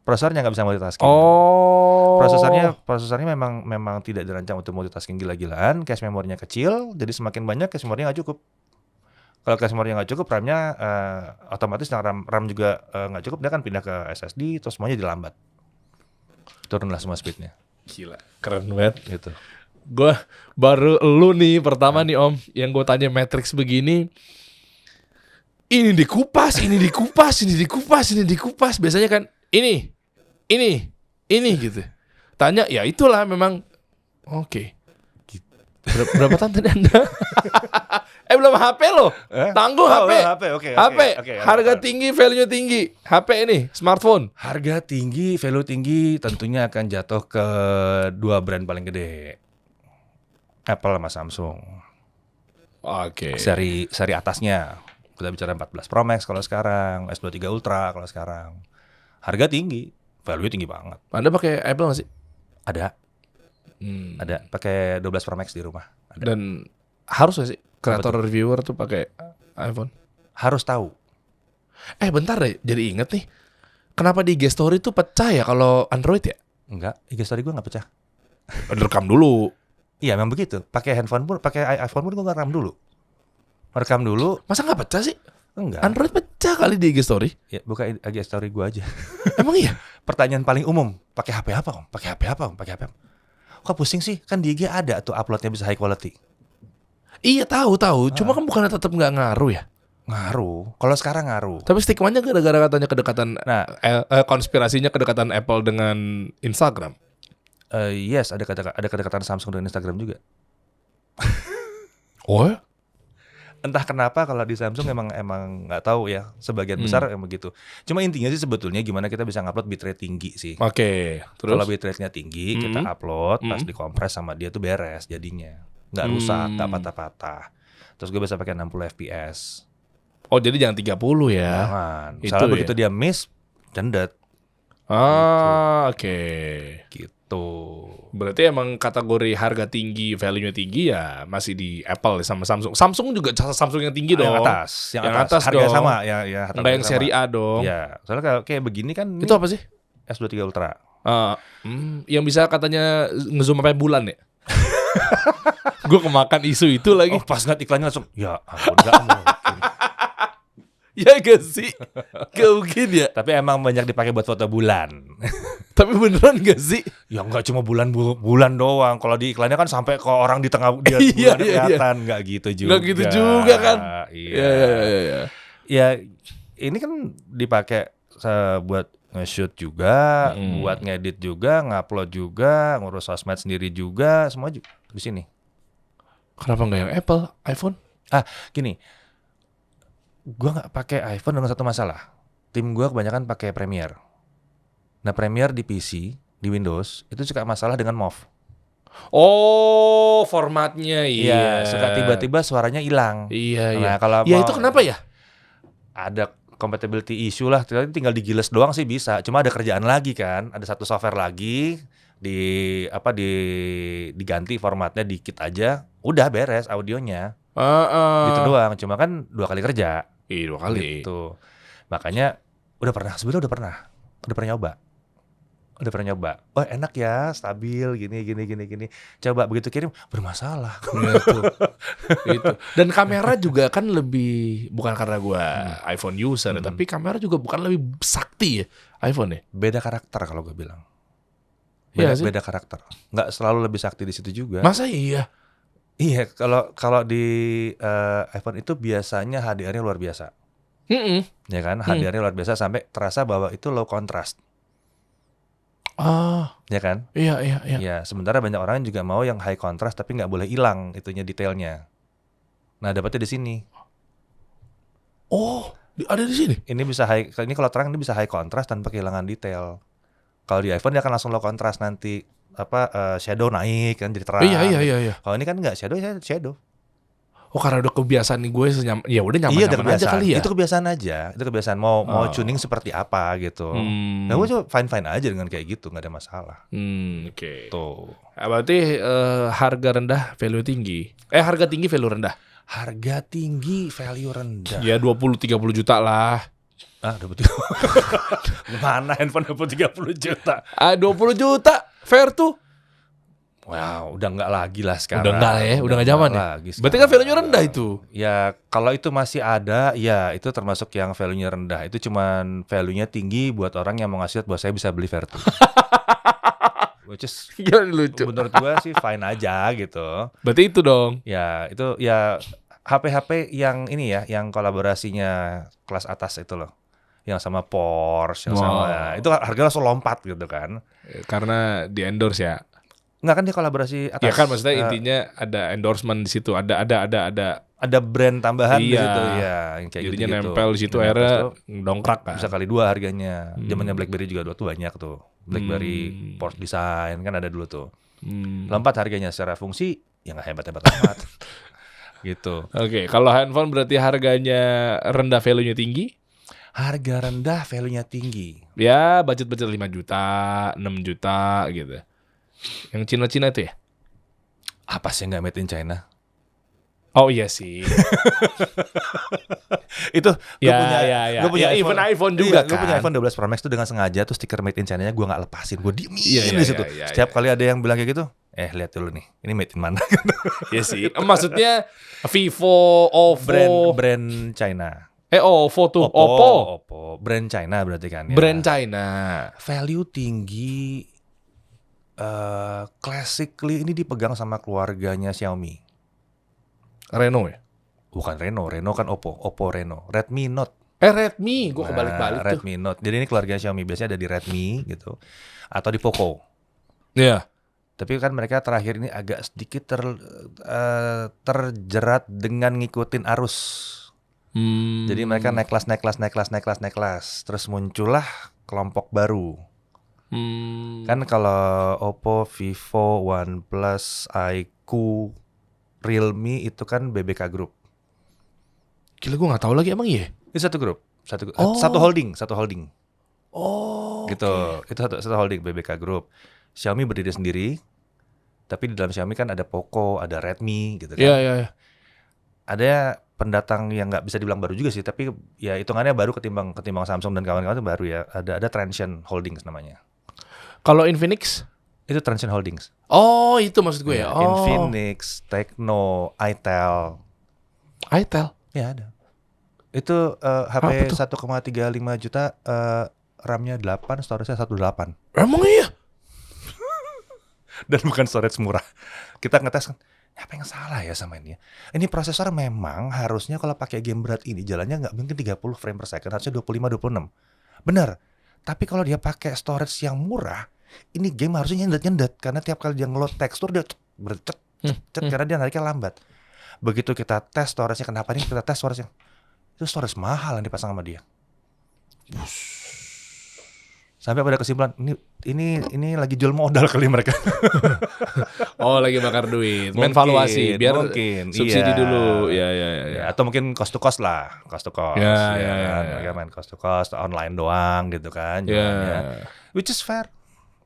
Prosesornya nggak bisa multitasking. Oh. Prosesornya memang tidak dirancang untuk multitasking gila-gilaan. Cache memorinya kecil, jadi semakin banyak cache memorinya nggak cukup. Kalau cache memorinya nggak cukup, RAM-nya otomatis RAM juga nggak cukup, dia kan pindah ke SSD, terus semuanya dilambat. Turunlah semua speednya. Gila, keren banget. Gitu. Gue baru lu nih pertama nih Om, yang gue tanya matrix begini. Ini dikupas. Biasanya kan ini gitu. Tanya ya itulah memang. Oke. Berapa tahun tadi Anda? Belum HP lo. Tangguh HP. Oke. Harga tinggi, value tinggi. HP ini, smartphone. Harga tinggi, value tinggi, tentunya akan jatuh ke 2 brand paling gede. Apple sama Samsung. Oke. Seri atasnya. Kita bicara 14 Pro Max kalau sekarang, S23 Ultra kalau sekarang. Harga tinggi, value tinggi banget. Anda pakai Apple nggak sih? Ada. Ada, pakai 12 Pro Max di rumah. Ada. Dan harus nggak sih kreator reviewer tuh pakai iPhone? Harus tahu. Bentar deh, jadi inget nih. Kenapa di IG Story tuh pecah ya kalau Android ya? Enggak, IG story gue nggak pecah. Rekam dulu. Iya, memang begitu. Pakai handphone pun, pakai iPhone pun gue nggak rekam dulu. Rekam dulu. Masa nggak pecah sih? Enggak. Android pecah kali di IG story. Ya, buka IG story gue aja. Emang iya? Pertanyaan paling umum, pakai HP apa Om? Pakai HP apa Om? Pakai HP apa? Kok pusing sih? Kan di IG ada tuh uploadnya bisa high quality. Iya tahu. Cuma kan bukannya tetap nggak ngaruh ya? Ngaruh. Kalau sekarang ngaruh. Tapi stigmanya gara-gara katanya kedekatan, Nah, konspirasinya kedekatan Apple dengan Instagram. yes, ada kedekatan Samsung dengan Instagram juga. Oh? Entah kenapa kalau di Samsung emang nggak tahu ya, sebagian besar emang gitu. Cuma intinya sih sebetulnya gimana kita bisa ngupload bitrate tinggi sih. Oke. Terus? Kalau bitrate-nya tinggi, kita upload, pas dikompres sama dia tuh beres jadinya. Nggak rusak, nggak patah-patah. Terus gue bisa pakai 60 fps. Oh jadi jangan 30 ya? Jangan. Itu Soalnya ya? begitu dia miss, cendet. Oke. Gitu. Berarti emang kategori harga tinggi, value-nya tinggi ya masih di Apple sama Samsung. Samsung juga Samsung yang tinggi dong. Yang atas dong. harga sama ya Enggak yang seri A dong. Ya, soalnya kayak begini kan Itu apa sih? S23 Ultra. Yang bisa katanya ngezoom sampai bulan ya? Gue kemakan isu itu lagi. Oh, pas ngeliat iklannya langsung, ya ampun, nggak mungkin. Ya gak sih? Gak mungkin ya. Tapi emang banyak dipakai buat foto bulan. Tapi beneran gak sih? Ya nggak cuma bulan doang. Kalau di iklannya kan sampai ke orang di tengah dia Iya, bulan kelihatan, nggak gitu juga. Nggak gitu juga kan? Iya. Ya. Ya ini kan dipakai buat nge-shoot juga, buat ngedit juga, ngupload juga, ngurus sosmed sendiri juga, semua juga di sini. Kenapa nggak yang Apple, iPhone? Gini, gua nggak pakai iPhone dengan satu masalah. Tim gua kebanyakan pakai Premiere. Nah, Premiere di PC, di Windows itu suka masalah dengan MOV. Oh, formatnya iya. Suka tiba-tiba suaranya hilang. Iya. Nah, kalau Ya itu kenapa ya? ada compatibility issue lah, tinggal digiles doang sih bisa. Cuma ada kerjaan lagi kan, ada satu software lagi diganti formatnya dikit aja, udah beres audionya. Gitu doang. Cuma kan 2 kali kerja. Iya 2 kali. Gitu. Makanya udah pernah nyoba. Oh enak ya, stabil gini. Coba begitu kirim bermasalah. Gitu. Itu. Dan kamera juga kan lebih, bukan karena gua iPhone user, tapi kamera juga bukan lebih sakti ya iPhone ya. Beda karakter kalau gue bilang. Iya sih. Beda karakter. Nggak selalu lebih sakti di situ juga. Masa iya? Iya, kalau di iPhone itu biasanya HDR-nya luar biasa. Ya kan? HDR-nya luar biasa sampai terasa bahwa itu low contrast. Ya kan? Iya. Ya, sementara banyak orang juga mau yang high contrast tapi nggak boleh hilang itunya detailnya. Nah, dapatnya di sini. Oh, ada di sini. Ini kalau terang ini bisa high contrast tanpa kehilangan detail. Kalau di iPhone dia akan langsung low contrast nanti shadow naik kan jadi terang. Iya. Kalau ini kan nggak shadow. Oh, karena udah kebiasaan nih gue ya udah nyaman aja kali ya. Itu kebiasaan aja. Itu kebiasaan mau tuning seperti apa gitu. Nah, gue juga fine aja dengan kayak gitu, nggak ada masalah. Oke. Tuh. Berarti harga rendah, value tinggi. Harga tinggi, value rendah. Harga tinggi, value rendah. Ya 20-30 juta lah. Udah betul. Mana handphone 30 juta? 20 juta, fair tuh. Wow, udah nggak lagi lah sekarang. Udah nggak ya, udah nggak zaman ya. Berarti kan value-nya rendah itu. Ya, kalau itu masih ada, ya itu termasuk yang value-nya rendah. Itu cuman value-nya tinggi buat orang yang mau ngasih bahwa saya bisa beli Vertu. Which is lucu. Menurut gue sih fine aja gitu. Berarti itu dong. Ya, itu ya HP-HP yang ini ya, yang kolaborasinya kelas atas itu loh. Yang sama Porsche, yang sama itu harganya langsung lompat gitu kan. Karena di endorse ya. Enggak kan dia kolaborasi atas. Ya kan maksudnya intinya ada endorsement di situ, ada brand tambahan di situ ya, yang kayak jadinya gitu. nempel di situ akhirnya dongkrak kan. Bisa kali 2 harganya. Zamannya BlackBerry juga tuh banyak tuh. BlackBerry Porsche Design kan ada dulu tuh. Lompat harganya secara fungsi ya enggak hebat-hebat amat. Gitu. Oke, kalau handphone berarti harganya rendah, value-nya tinggi? Harga rendah, value-nya tinggi. Ya, budget-budget 5 juta, 6 juta gitu. Yang Cina-Cina itu ya? Apa sih nggak made in China? Oh iya sih. Itu gue punya even iPhone juga kan. Gue punya iPhone 12 Pro Max tuh dengan sengaja tuh stiker made in China-nya gue nggak lepasin. Gue diemin di situ. Setiap kali ada yang bilang kayak gitu, lihat dulu nih, ini made in mana? Iya sih. Maksudnya Vivo, Oppo, brand China. Oppo tuh. Oppo. Oppo. Brand China berarti kan ya. Brand China. Value tinggi. Classically ini dipegang sama keluarganya Xiaomi. Reno ya? Bukan Reno kan Oppo Reno. Redmi Note. Redmi, gue kebalik-balik tuh. Redmi Note. Jadi ini keluarga Xiaomi, biasanya ada di Redmi gitu. Atau di Poco. Iya. Tapi kan mereka terakhir ini agak sedikit terjerat dengan ngikutin arus. Jadi mereka naik kelas. Terus muncullah kelompok baru. Kan kalau Oppo, Vivo, OnePlus, iQOO, Realme itu kan BBK Group. Gila, gue nggak tahu lagi emang iya. Itu satu grup, satu holding. Oh. Gitu. Itu satu holding BBK Group. Xiaomi berdiri sendiri. Tapi di dalam Xiaomi kan ada Poco, ada Redmi gitu kan. Iya. Ada pendatang yang nggak bisa dibilang baru juga sih, tapi ya hitungannya baru ketimbang Samsung dan kawan-kawan itu baru ya. Ada Transsion Holdings namanya. Kalau Infinix? Itu Transsion Holdings. Oh, itu maksud gue ya. Infinix, Tecno, itel. Ya ada. Itu HP 1,35 juta, RAM-nya 8, storage-nya 1.8. Emang iya? Dan bukan storage murah. Kita ngetes kan, apa yang salah ya sama ini? Ini prosesor memang harusnya kalau pakai game berat ini jalannya nggak mungkin 30 frame per second, harusnya 25-26. Benar. Tapi kalau dia pakai storage yang murah, ini game harusnya nyendet karena tiap kali dia ngeload tekstur dia bercet karena dia nariknya lambat. Begitu kita tes storage-nya, kenapa nih kita tes storage-nya? Itu storage mahal yang dipasang sama dia. Sampai pada kesimpulan ini lagi jual modal kali mereka. Oh, lagi bakar duit, main valuasi biar subsidi dulu. Ya. Atau mungkin cost to cost lah, cost to cost. Ya. Mereka main cost to cost, online doang gitu kan. Ya. Which is fair.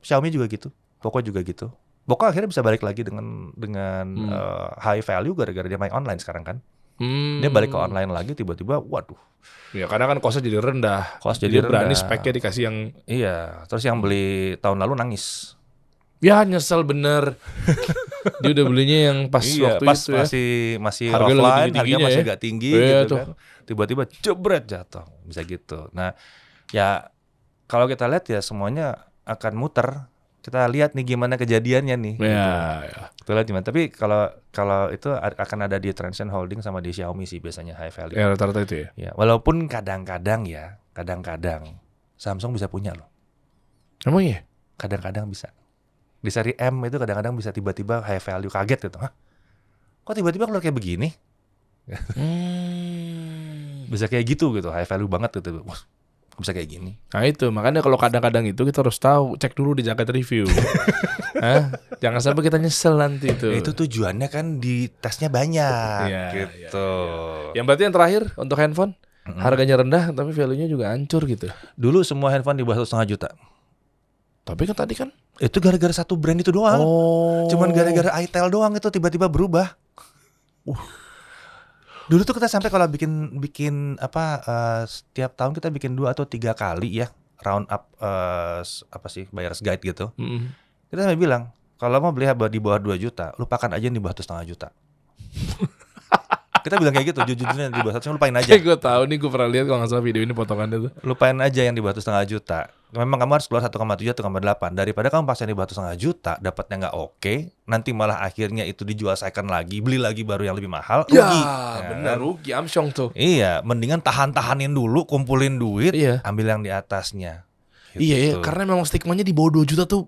Xiaomi juga gitu, Poco juga gitu. Poco akhirnya bisa balik lagi dengan high value gara-gara dia main online sekarang kan. Dia balik ke online lagi tiba-tiba, waduh. Ya karena kan cost-nya jadi rendah. Jadi berani speknya dikasih yang. Iya, terus yang beli tahun lalu nangis. Ya nyesel bener. Dia udah belinya yang pas waktu pas itu ya. masih Harga offline, harganya masih agak tinggi gitu tuh. kan. Tiba-tiba jebret jatuh, bisa gitu. Nah, ya kalau kita lihat ya semuanya akan muter. Kita lihat nih gimana kejadiannya nih. Ya. Kita lihat gimana. Tapi kalau itu akan ada di Transsion Holding sama di Xiaomi sih biasanya high value. Ya rata-rata itu ya. Ya, walaupun kadang-kadang Samsung bisa punya loh. Emang iya? Kadang-kadang bisa. Di seri M itu kadang-kadang bisa tiba-tiba high value, kaget gitu. Hah? Kok tiba-tiba keluar kayak begini? Bisa kayak gitu high value banget gitu. Wah, bisa kayak gini. Nah itu, makanya kalau kadang-kadang itu kita harus tahu, cek dulu di jaket review. Jangan sampai kita nyesel nanti itu. Itu tujuannya kan di tesnya banyak gitu. Yang berarti yang terakhir untuk handphone, harganya rendah tapi value-nya juga hancur gitu. Dulu semua handphone di bawah 1,5 juta. Tapi kan tadi kan itu gara-gara satu brand itu doang. Cuman gara-gara itel doang itu tiba-tiba berubah. Dulu tuh kita sampai kalau bikin setiap tahun kita bikin 2 atau 3 kali ya round up buyer's guide gitu. Kita sampai bilang kalau mau beli di bawah 2 juta, lupakan aja yang di bawah 1,5 juta. Kita bilang kayak gitu, jujurnya di bawah 1,5 lupain aja. Gue tahu nih, gue pernah lihat kalau nggak salah video ini potongannya tuh. Lupain aja yang di bawah 1,5 juta. Memang kamu harus keluar 1,7 atau 1,8 daripada kamu paksa di bawah 1,5 juta, dapatnya nggak oke, nanti malah akhirnya itu dijual second lagi, beli lagi baru yang lebih mahal, rugi. Ya, benar rugi, amsyong tuh. Iya, mendingan tahanin dulu, kumpulin duit, ambil yang di atasnya. Gitu. Iya, karena memang stigmanya di bawah 2 juta tuh,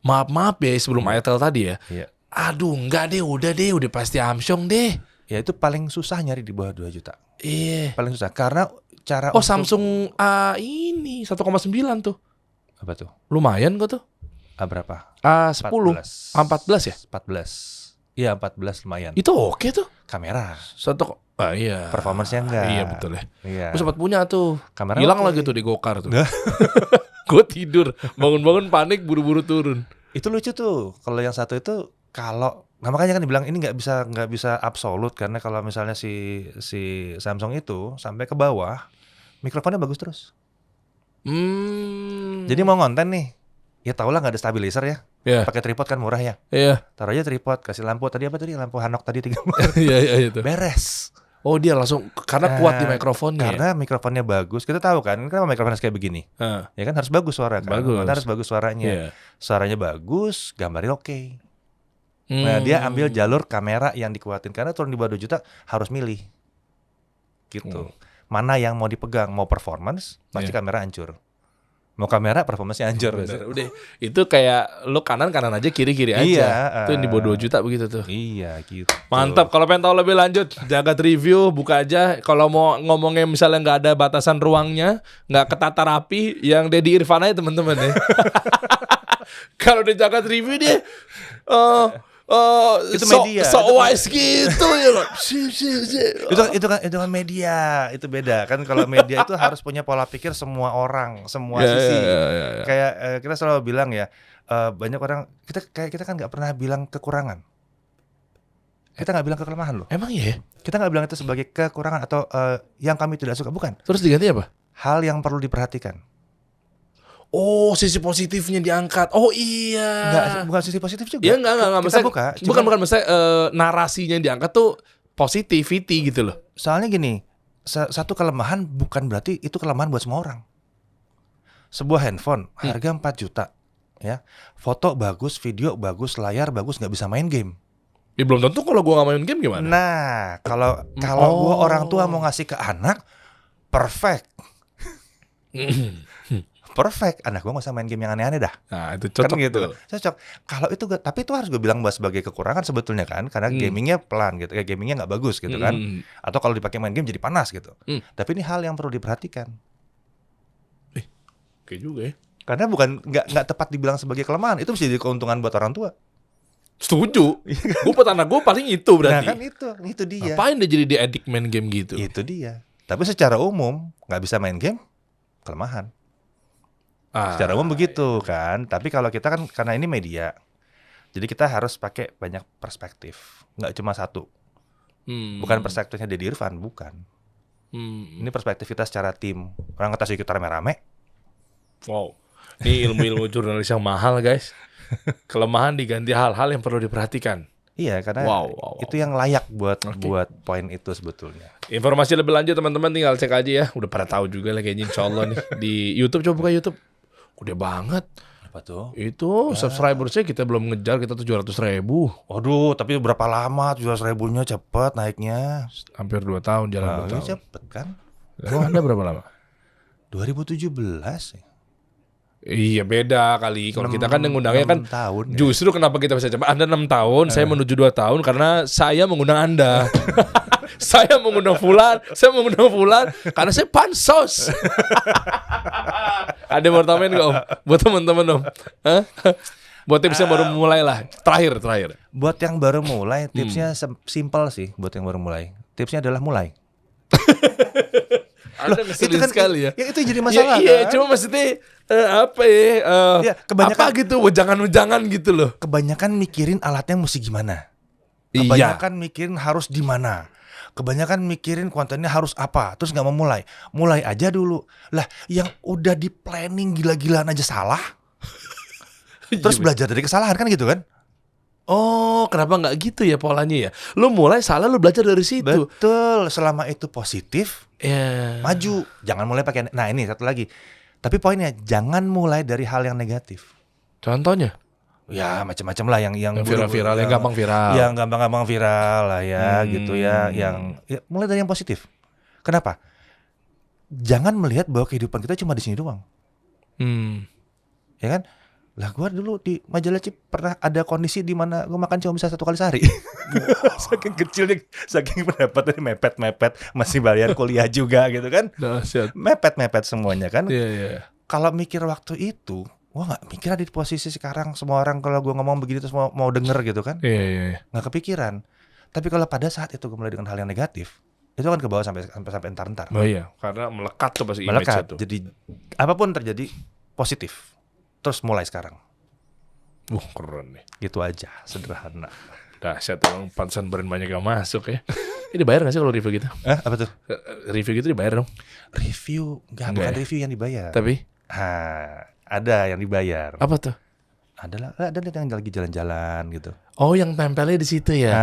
maaf ya sebelum itel tadi ya. Iya. Aduh, enggak deh, udah pasti amsyong deh. Ya itu paling susah nyari di bawah 2 juta. Iya. Paling susah karena cara untuk Samsung ini 1,9 tuh. Apa tuh? Lumayan kok tuh. Berapa? 10. 14 ya? 14. Iya, 14 lumayan. Itu oke tuh. Kamera. Iya. Performance-nya enggak. Iya, betul ya. Iya. Gue sempat punya tuh. Kamera hilang lagi tuh di Gokar tuh. Gue tidur, bangun-bangun panik, buru-buru turun. Itu lucu tuh. Kalau yang satu itu makanya kan dibilang ini nggak bisa absolut karena kalau misalnya si Samsung itu sampai ke bawah mikrofonnya bagus terus. Jadi mau ngonten nih, ya tau lah nggak ada stabilizer ya. Pakai tripod kan murah ya. Taruh aja tripod, kasih lampu tadi lampu Hanok tadi 3. Iya itu. Beres. Oh dia langsung karena kuat di mikrofonnya. Karena mikrofonnya bagus. Kita tahu kan, kenapa mikrofonnya kayak begini? Ya kan harus bagus suara kan. Bagus. Harus bagus suaranya. Yeah. Suaranya bagus, gambarnya oke. Nah, dia ambil jalur kamera yang dikuatin karena turun di bawah 2 juta harus milih. Gitu. Mana yang mau dipegang, mau performance, pasti kamera hancur. Mau kamera performance-nya hancur. Udah itu kayak lu kanan aja, kiri aja. Iya, Itu yang di bawah 2 juta begitu tuh. Iya, gitu. Mantap. Kalau pengen tahu lebih lanjut, Jagat Review buka aja. Kalau mau ngomongnya misalnya nggak ada batasan ruangnya, nggak ketata rapi, yang Deddy Irfan aja teman-teman ya. Kalau di Jagat Review dia itu media. So wise gitu ya. Itu kan media, itu beda kan. Kalau media itu harus punya pola pikir semua orang, semua sisi. Kayak kita selalu bilang ya, banyak orang kita kan nggak pernah bilang kekurangan. Kita nggak bilang kelemahan loh. Emang iya? Kita nggak bilang itu sebagai kekurangan atau yang kami tidak suka, bukan. Terus diganti apa? Hal yang perlu diperhatikan. Oh, sisi positifnya diangkat. Oh iya. Enggak, bukan sisi positif juga. Ya enggak. Kita buka. Bukan maksudnya narasinya yang diangkat tuh positivity gitu loh. Soalnya gini, satu kelemahan bukan berarti itu kelemahan buat semua orang. Sebuah handphone harga 4 juta, ya. Foto bagus, video bagus, layar bagus, nggak bisa main game. Ya belum tentu kalau gua nggak main game gimana? Nah, kalau gua orang tua mau ngasih ke anak, perfect. Perfect, anak gue gak usah main game yang aneh-aneh dah. Nah itu cocok kan gitu. Cocok. Kalau itu tapi itu harus gue bilang sebagai kekurangan sebetulnya kan, karena gamingnya pelan gitu, kayak gamingnya nggak bagus gitu kan. Atau kalau dipakai main game jadi panas gitu. Tapi ini hal yang perlu diperhatikan. Oke juga ya. Karena bukan nggak tepat dibilang sebagai kelemahan, itu bisa jadi keuntungan buat orang tua. Setuju. Gue buat anak gue paling itu berarti. Nah kan itu dia. Ngapain dia jadi di-addict main game gitu? Itu dia. Tapi secara umum nggak bisa main game, kelemahan. Secara umum begitu kan. Tapi kalau kita kan karena ini media, jadi kita harus pakai banyak perspektif, nggak cuma satu. Bukan perspektifnya Deddy Irfan, bukan. Ini perspektif kita secara tim. Orang kata kita rame-rame. Wow, ini ilmu-ilmu jurnalis yang mahal guys. Kelemahan diganti hal-hal yang perlu diperhatikan. Iya, karena itu yang layak buat poin itu sebetulnya. Informasi lebih lanjut teman-teman tinggal cek aja ya. Udah pada tahu juga lah kayaknya insyaallah nih di YouTube. Coba buka YouTube. Udah banget. Apa tuh? Itu subscribersnya kita belum ngejar, kita 700.000. Waduh, tapi berapa lama 700.000-nya cepet naiknya? Hampir 2 tahun jalan 2 tahun. Cepet kan? Lalu Anda berapa lama? 2017 ya. Iya beda kali. Kalau kita kan yang ngundangnya kan tahun, justru kenapa kita bisa cepat. Anda 6 tahun, saya menuju 2 tahun karena saya mengundang Anda. Saya mengundang Fulan karena saya pansos. Ada yang mau tambahin nggak Om? Buat teman-teman Om. Buat tips yang baru mulai lah. Terakhir. Buat yang baru mulai, tipsnya simpel sih. Buat yang baru mulai, tipsnya adalah mulai. Anda ngeselin sekali ya. Itu jadi masalah. Iya, cuma maksudnya apa ya? Kebanyakan apa gitu, wejangan gitu loh. Kebanyakan mikirin alatnya mesti gimana. Kebanyakan mikirin harus di mana. Kebanyakan mikirin kontennya harus apa. Terus nggak mau mulai. Mulai aja dulu. Lah, yang udah di planning gila-gilaan aja salah. Terus belajar dari kesalahan kan gitu kan? Oh, kenapa nggak gitu ya polanya ya? Lu mulai salah, lu belajar dari situ. Betul, selama itu positif, maju. Jangan mulai pakai. Nah ini satu lagi. Tapi poinnya, jangan mulai dari hal yang negatif. Contohnya? Ya macam-macam lah yang viral-viral, yang gampang viral. Yang gampang-gampang viral lah ya, gitu ya. Yang mulai dari yang positif. Kenapa? Jangan melihat bahwa kehidupan kita cuma di sini doang. Ya kan? Lah gue dulu di Majalah Cip pernah ada kondisi di mana gue makan cuma bisa 1 kali sehari. Saking kecilnya, saking pendapatnya mepet-mepet, masih bayar kuliah juga gitu kan. Mepet-mepet semuanya kan. Kalau mikir waktu itu, gue gak mikir di posisi sekarang semua orang kalau gue ngomong begini terus mau denger gitu kan. Gak kepikiran. Tapi kalau pada saat itu gue mulai dengan hal yang negatif, itu kan ke bawah sampai entar-entar. Oh iya, karena melekat tuh pasti image itu. Jadi apapun terjadi positif. Terus mulai sekarang. Keren nih. Gitu aja, sederhana. Dahsyat emang, pantesan brand banyak yang masuk ya. Ini dibayar gak sih kalau review gitu? Apa tuh? Review gitu dibayar dong? Review? Bukan review yang dibayar. Tapi? Ada yang dibayar. Apa tuh? Ada yang lagi jalan-jalan gitu. Oh, yang tempelnya di situ ya.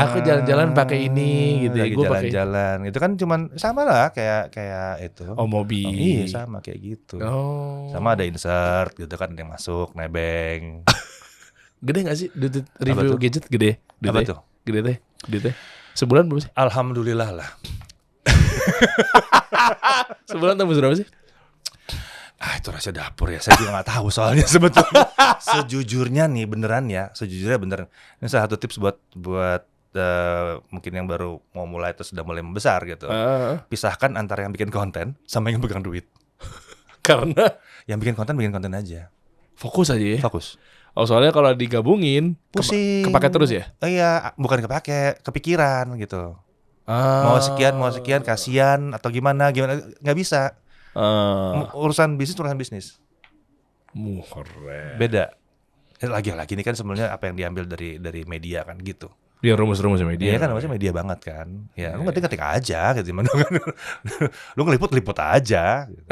Aku jalan-jalan pakai ini gitu ya. Lagi Gue pakai. jalan-jalan. Itu kan cuman sama lah kayak itu. Oh, mobil. Iya, sama kayak gitu. Oh. Sama ada insert gitu kan, ada yang masuk, nebeng. Gede gak sih duit review gadget gede? Apa tuh? Gede teh. Sebulan berapa sih? Alhamdulillah lah. Sebulan tembus berapa sih? Itu rahasia dapur ya. Saya juga nggak tahu soalnya sebetulnya. Sejujurnya nih beneran ya. Sejujurnya beneran. Ini salah satu tips buat mungkin yang baru mau mulai atau sudah mulai membesar gitu. Pisahkan antara yang bikin konten sama yang pegang duit. Karena yang bikin konten aja. fokus aja ya. Fokus. Oh, soalnya kalau digabungin Pusing. kepake terus ya? Iya, bukan kepake, kepikiran gitu. Mau sekian kasihan atau gimana nggak bisa. Urusan bisnis. Keren. Beda. Lagi-lagi ini kan sebenarnya apa yang diambil dari media kan gitu. Dia rumus-rumus media. Iya kan maksudnya media banget kan. Ya lu ngetik aja gitu gimana kan. Lu ngeliput aja gitu.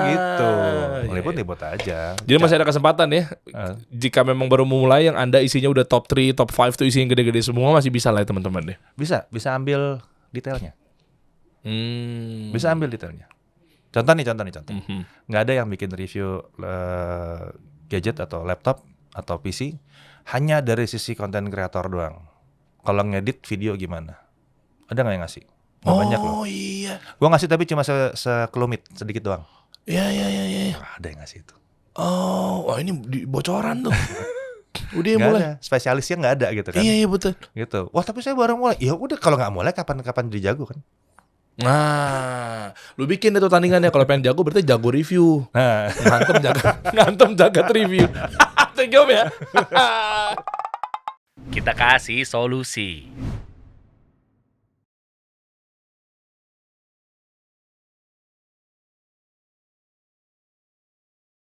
Gitu. Ngeliput aja. Jadi masih ada kesempatan ya. Jika memang baru mulai yang Anda isinya udah top 3, top 5 tuh isinya gede-gede semua, masih bisa lah ya teman-teman deh. Bisa ambil detailnya. Bisa ambil detailnya. Contoh nih. Nggak ada yang bikin review gadget atau laptop atau PC hanya dari sisi konten kreator doang. Kalau ngedit video gimana? Ada nggak yang ngasih? Nggak banyak loh. Oh iya. Gua ngasih tapi cuma sekelumit, sedikit doang. Iya. Nggak ada yang ngasih itu. Oh, wah ini bocoran tuh. Udah Nggak mulai. ada. Spesialisnya nggak ada gitu kan? Iya betul. Gitu. Wah tapi saya baru mulai. Ya udah kalau nggak mulai kapan jadi jago kan? Nah, lu bikin itu tandingannya. Kalau pengen jago berarti jago review. Nah, Ngantem jaga review. Thank you ya. Kita kasih solusi.